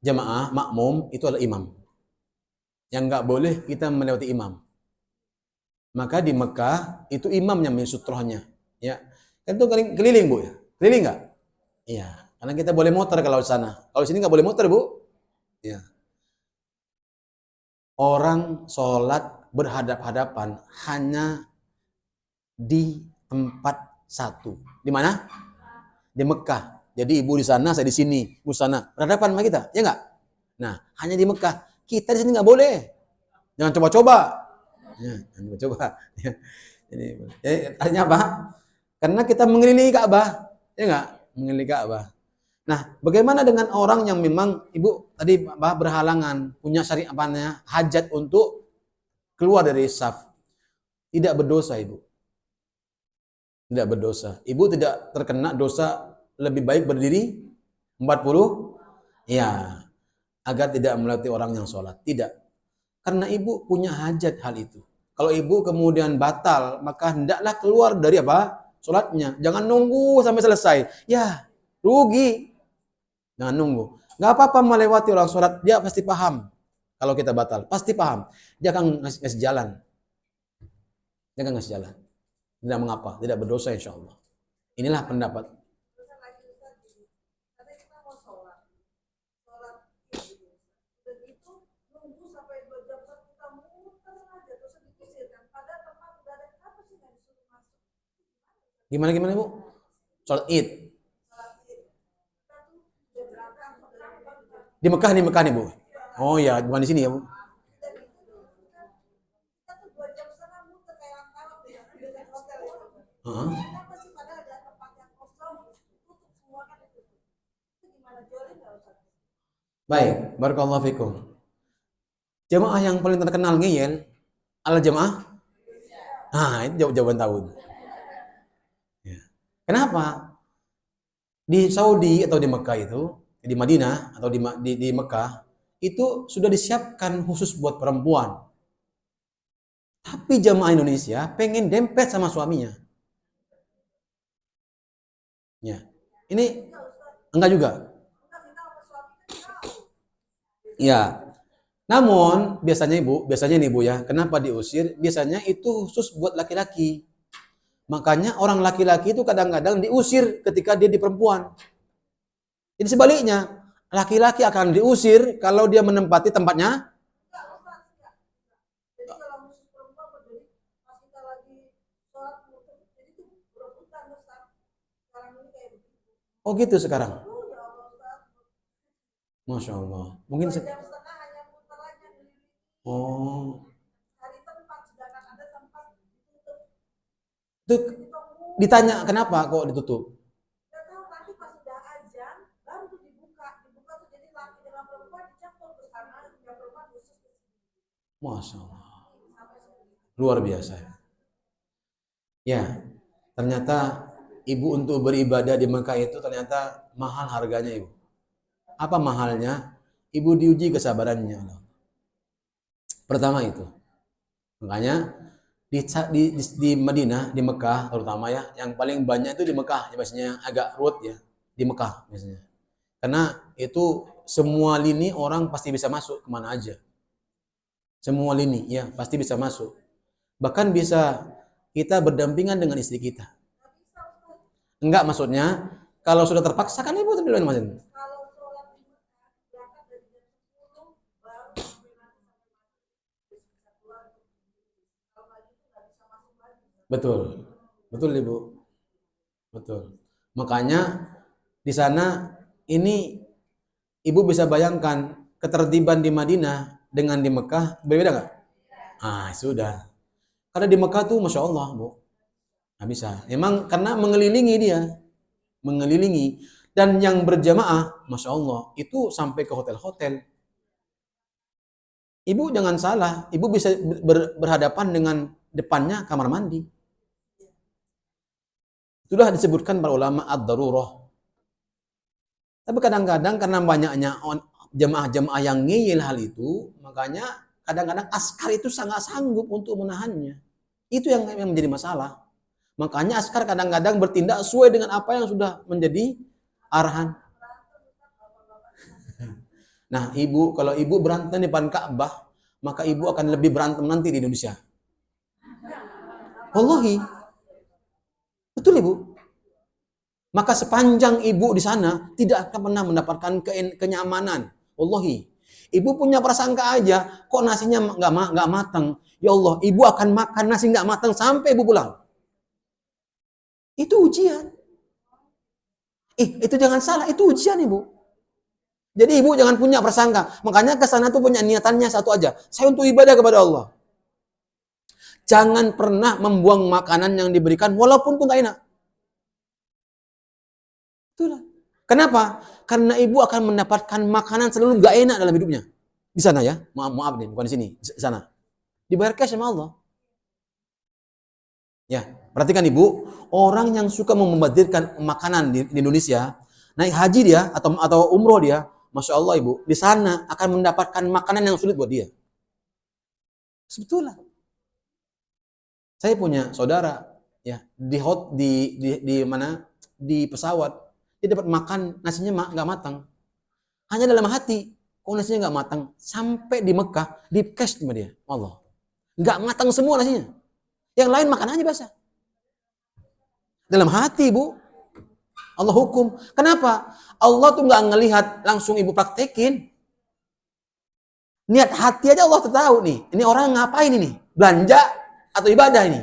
jamaah, makmum, itu adalah imam. Yang nggak boleh kita melewati imam. Maka di Mekah, itu imam yang sutrohnya. Ya, kan itu keliling Bu, ya? Keliling nggak? Iya, karena kita boleh motor kalau di sana. Kalau di sini nggak boleh motor Bu. Ya. Orang sholat berhadap-hadapan hanya di tempat satu. Di mana? Di Mekah. Jadi ibu di sana, saya di sini. Ibu di sana. Berhadapan sama kita, ya nggak? Nah, hanya di Mekah. Kita di sini nggak boleh. Jangan coba-coba. Ya, jangan coba. Jadi, artinya apa? Karena kita mengelilingi Ka'bah, ya nggak? Mengelilingi Ka'bah. Nah, bagaimana dengan orang yang memang ibu tadi berhalangan, punya syariatnya hajat untuk keluar dari saf, tidak berdosa ibu, tidak berdosa. Ibu tidak terkena dosa lebih baik berdiri 40, ya, agar tidak melatih orang yang sholat. Tidak, karena ibu punya hajat hal itu. Kalau ibu kemudian batal, maka hendaklah keluar dari apa? Sholatnya. Jangan nunggu sampai selesai. Ya, rugi. Jangan nunggu. Nggak apa-apa melewati orang sholat. Dia pasti paham. Kalau kita batal, pasti paham. Dia akan ngasih jalan. Dia akan ngasih jalan. Tidak mengapa. Tidak berdosa insya Allah. Inilah pendapat. Gimana Bu? Sholat Id. Di Mekah nih Bu. Oh ya, bukan di sini ya Bu. Baik, barakallahu fikum. Jemaah yang paling terkenal ngeyel, ala jemaah? Nah, itu jawaban tahun. Ya. Kenapa? Di Saudi atau di Mekah itu, di Madinah atau di Mekah, itu sudah disiapkan khusus buat perempuan. Tapi jemaah Indonesia pengen dempet sama suaminya. Ya. Ini enggak juga. Ya. Namun biasanya nih Bu ya, kenapa diusir? Biasanya itu khusus buat laki-laki. Makanya orang laki-laki itu kadang-kadang diusir ketika dia di perempuan. Jadi sebaliknya, laki-laki akan diusir kalau dia menempati tempatnya. Oh gitu sekarang. Masya Allah. Mungkin oh. Itu ditanya kenapa kok ditutup? Masya Allah. Luar biasa. Ya, ternyata ibu untuk beribadah di Mekah itu ternyata mahal harganya ibu. Apa mahalnya? Ibu diuji kesabarannya. Pertama itu. Makanya Di Madinah, di Mekah terutama ya, yang paling banyak itu di Mekah, ya biasanya agak ruwet ya, di Mekah biasanya. Karena itu semua lini orang pasti bisa masuk kemana aja. Semua lini ya pasti bisa masuk. Bahkan bisa kita berdampingan dengan istri kita. Enggak, maksudnya kalau sudah terpaksa kan ibu tadi bilang maksudnya. Betul. Betul ibu. Betul. Makanya di sana ini ibu bisa bayangkan ketertiban di Madinah dengan di Mekah berbeda nggak? Ah, sudah. Karena di Mekah tuh Masya Allah, Bu. Nggak bisa. Emang karena mengelilingi dia. Mengelilingi. Dan yang berjamaah, Masya Allah, itu sampai ke hotel-hotel. Ibu jangan salah, ibu bisa berhadapan dengan depannya kamar mandi. Itulah disebutkan para ulama ad-darurah. Tapi kadang-kadang karena banyaknya jamaah-jamaah yang ngeyel hal itu, makanya kadang-kadang askar itu sangat sanggup untuk menahannya. Itu yang menjadi masalah. Makanya askar kadang-kadang bertindak sesuai dengan apa yang sudah menjadi arahan. Nah, ibu, kalau ibu berantem di depan Ka'bah, maka ibu akan lebih berantem nanti di Indonesia. Wallahi. Betul ibu. Maka sepanjang ibu di sana tidak akan pernah mendapatkan kenyamanan. Wallahi. Ibu punya prasangka aja, kok nasinya nggak matang. Ya Allah, ibu akan makan nasi nggak matang sampai ibu pulang. Itu ujian. Itu jangan salah, itu ujian ibu. Jadi ibu jangan punya prasangka. Makanya ke sana tuh punya niatannya satu aja. Saya untuk ibadah kepada Allah. Jangan pernah membuang makanan yang diberikan walaupun itu nggak enak. Itulah. Kenapa? Karena ibu akan mendapatkan makanan selalu nggak enak dalam hidupnya. Di sana ya, maaf nih, bukan di sini, di sana. Dibayar cash sama Allah. Ya, perhatikan ibu, orang yang suka membazirkan makanan di Indonesia, naik haji dia atau umroh dia, Masya Allah ibu, di sana akan mendapatkan makanan yang sulit buat dia. Sebetulnya. Saya punya saudara ya di mana di pesawat dia dapat makan nasinya nggak matang. Hanya dalam hati, kok nasinya nggak matang sampai di Mekah di cash sama dia. Allah. Nggak matang semua nasinya. Yang lain makan aja basah. Dalam hati, Bu. Allah hukum. Kenapa? Allah tuh nggak ngelihat langsung ibu praktekin. Niat hati aja Allah tahu nih. Ini orang ngapain ini? Belanja atau ibadah ini?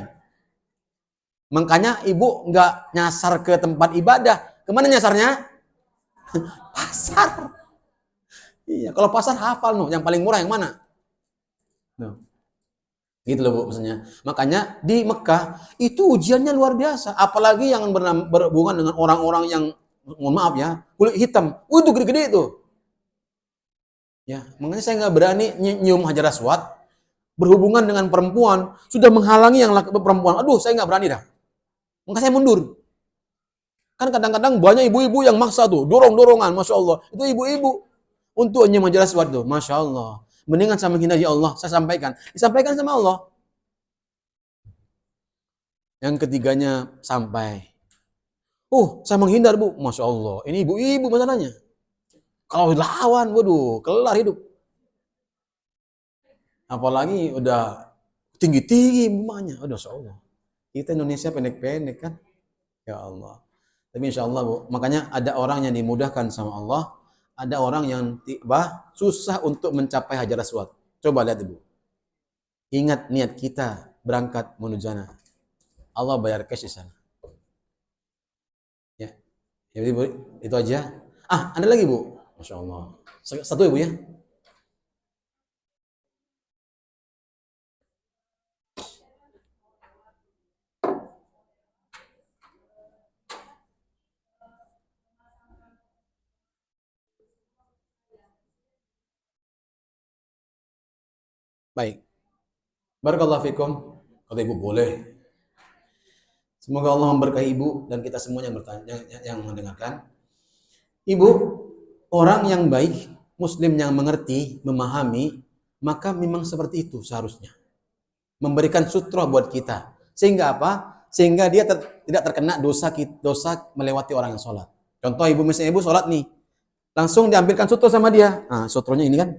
Makanya ibu nggak nyasar ke tempat ibadah. Kemana nyasarnya? Pasar. Iya, kalau pasar hafal yang paling murah yang mana? Gitu loh Bu maksudnya. Makanya di Mekah itu ujiannya luar biasa. Apalagi yang berhubungan dengan orang-orang yang mohon maaf ya, kulit hitam. Itu gede-gede itu. Ya, makanya saya nggak berani nyium Hajar Aswad berhubungan dengan perempuan, sudah menghalangi yang laki perempuan. Aduh, saya nggak berani dah. Maka saya mundur. Kan kadang-kadang banyak ibu-ibu yang maksa tuh, dorong-dorongan, Masya Allah. Itu ibu-ibu untuk nyium Hajar Aswad tuh, Masya Allah. Mendingan sama kita ya Allah, saya sampaikan. Disampaikan sama Allah. Yang ketiganya sampai. Saya menghindar Bu, Masya Allah. Ini ibu-ibu masalahnya. Kalau lawan, waduh, kelar hidup. Apalagi udah tinggi-tinggi bunganya. Aduh, Masya Allah. Kita Indonesia pendek-pendek kan. Ya Allah. Tapi insya Allah Bu, makanya ada orang yang dimudahkan sama Allah, ada orang yang susah untuk mencapai Hajar Aswad. Coba lihat Ibu. Ingat niat kita berangkat menuju sana. Allah bayar cash di sana. Ya. Jadi Bu, itu aja. Ada lagi Bu. Masya Allah. Satu Ibu ya. Baik. Barakallahu fikum. Kata Ibu boleh. Semoga Allah memberkahi Ibu dan kita semua yang mendengarkan. Ibu, orang yang baik, Muslim yang mengerti, memahami, maka memang seperti itu seharusnya. memberikan sutroh buat kita. Sehingga apa? Sehingga dia tidak terkena dosa melewati orang yang sholat. Contoh misalnya ibu sholat nih, langsung diambilkan sutroh sama dia. Nah, sutrohnya ini kan,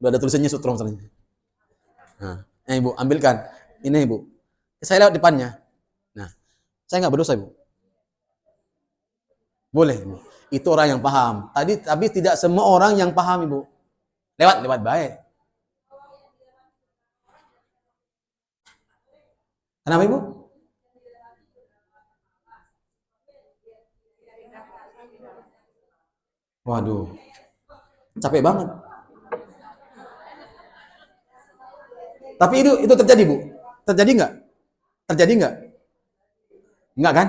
udah ada tulisannya sutroh misalnya. Nah, ibu ambilkan. Ini ibu. Saya lewat depannya. Nah, saya nggak berdosa ibu. Boleh ibu. Itu orang yang paham. Tapi tidak semua orang yang paham ibu. Lewat baik. Kenapa ibu? Waduh, capek banget. Tapi itu terjadi bu? Terjadi nggak? Terjadi nggak? Nggak kan?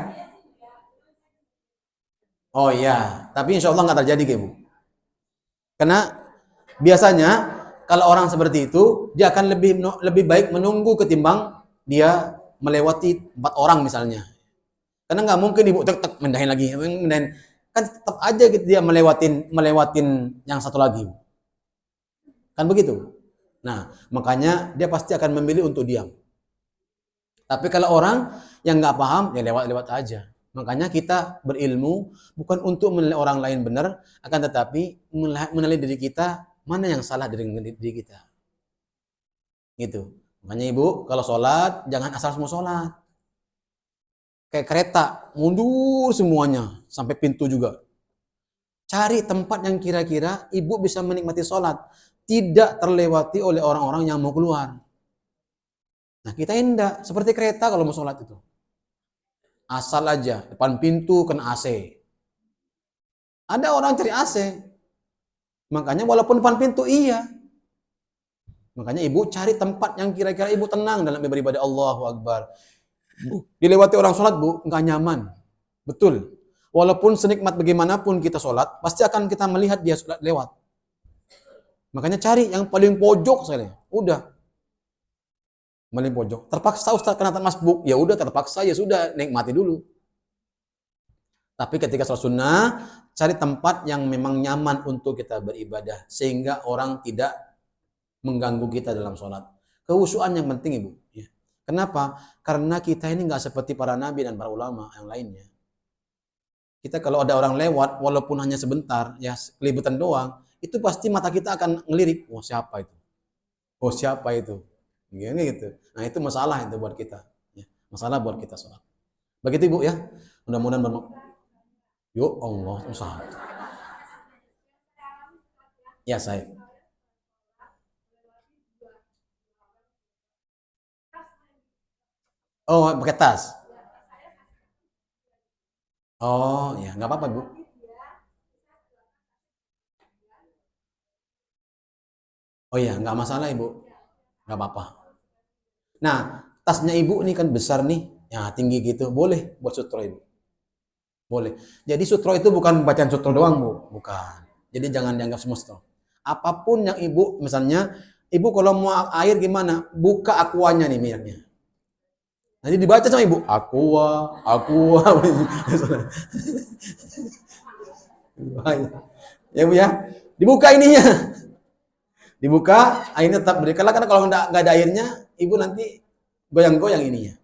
Oh iya, tapi insya Allah nggak terjadi kayak bu. Karena biasanya kalau orang seperti itu, dia akan lebih baik menunggu ketimbang dia melewati 4 orang misalnya. Karena nggak mungkin ibu tek mendahin lagi, mendahin. Kan tetap aja gitu dia melewatin yang satu lagi. Kan begitu. Nah, makanya dia pasti akan memilih untuk diam. Tapi kalau orang yang nggak paham, ya lewat-lewat aja. Makanya kita berilmu bukan untuk menilai orang lain benar, akan tetapi menilai diri kita mana yang salah dari diri kita. Gitu. Makanya ibu, kalau sholat, jangan asal semua sholat. Kayak kereta, mundur semuanya, sampai pintu juga. Cari tempat yang kira-kira ibu bisa menikmati sholat. Tidak terlewati oleh orang-orang yang mau keluar. Nah kita enggak, seperti kereta kalau mau sholat itu. Asal aja, depan pintu kena AC. Ada orang cari AC. Makanya walaupun depan pintu iya. Makanya ibu cari tempat yang kira-kira ibu tenang dalam beribadah. Allahu Akbar. Dilewati orang sholat bu, nggak nyaman. Betul. Walaupun senikmat bagaimanapun kita sholat, pasti akan kita melihat dia sholat lewat. Makanya cari yang paling pojok sekali. Udah. Paling pojok. Terpaksa Ustaz kena masbuk, ya udah terpaksa ya sudah, nikmati dulu. Tapi ketika sholat sunnah, cari tempat yang memang nyaman untuk kita beribadah. Sehingga orang tidak mengganggu kita dalam sholat. Khusyuan yang penting ibu. Ya. Kenapa? Karena kita ini nggak seperti para nabi dan para ulama yang lainnya. Kita kalau ada orang lewat, walaupun hanya sebentar, ya kelibutan doang, itu pasti mata kita akan ngelirik. Oh siapa itu? Oh siapa itu? Gini gitu. Nah itu masalah itu buat kita. Ya. Masalah buat kita sholat. Begitu ibu ya. Mudah-mudahan Yuk Allah usaha. Ya saya. Oh pakai tas. Oh ya nggak apa-apa bu. Oh iya nggak masalah ibu. Nggak apa-apa. Nah tasnya ibu ini kan besar nih. Ya tinggi gitu. Boleh buat sutro ibu. Boleh. Jadi sutro itu bukan bacaan sutro doang bu. Bukan. Jadi jangan dianggap semua sutro. Apapun yang ibu, misalnya ibu kalau mau air gimana? Buka aquanya nih minyaknya. Nanti dibaca sama ibu. Aqua. Ya bu ya. Dibuka ininya. Dibuka, airnya tetap berikanlah karena kalau nggak ada airnya, ibu nanti goyang-goyang ininya.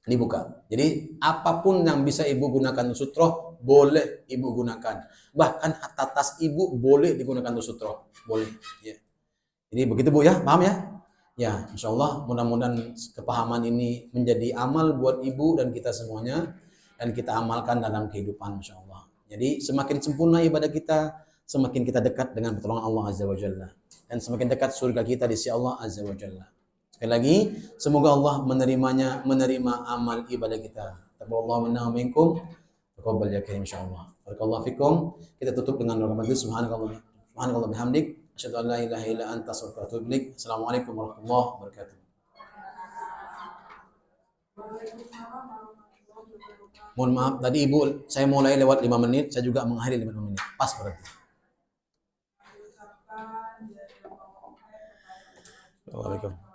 Dibuka. Jadi apapun yang bisa ibu gunakan untuk sutroh, boleh ibu gunakan. Bahkan hatta tas ibu boleh digunakan untuk sutroh. Boleh. Ya. Jadi begitu bu ya, paham ya? Ya, insya Allah mudah-mudahan kepahaman ini menjadi amal buat ibu dan kita semuanya. Dan kita amalkan dalam kehidupan insya Allah. Jadi semakin sempurna ibadah kita, semakin kita dekat dengan pertolongan Allah Azza wa Jalla. Dan semakin dekat surga kita di sisi Allah Azza wa Jalla. Sekali lagi, semoga Allah menerima amal ibadah kita. Taqabbalallahu minna wa minkum. Taqabbal ya karim insyaallah. Barakallahu fikum. Kita tutup dengan doa majlis subhanakallah bihamdik asyhadu an la ilaha illa anta astaghfiruka wa atubu ilaik. Assalamualaikum warahmatullahi wabarakatuh. Mohon maaf tadi ibu saya mulai lewat 5 menit, saya juga mengakhiri 5 menit. Pas berarti. Waalaikumsalam.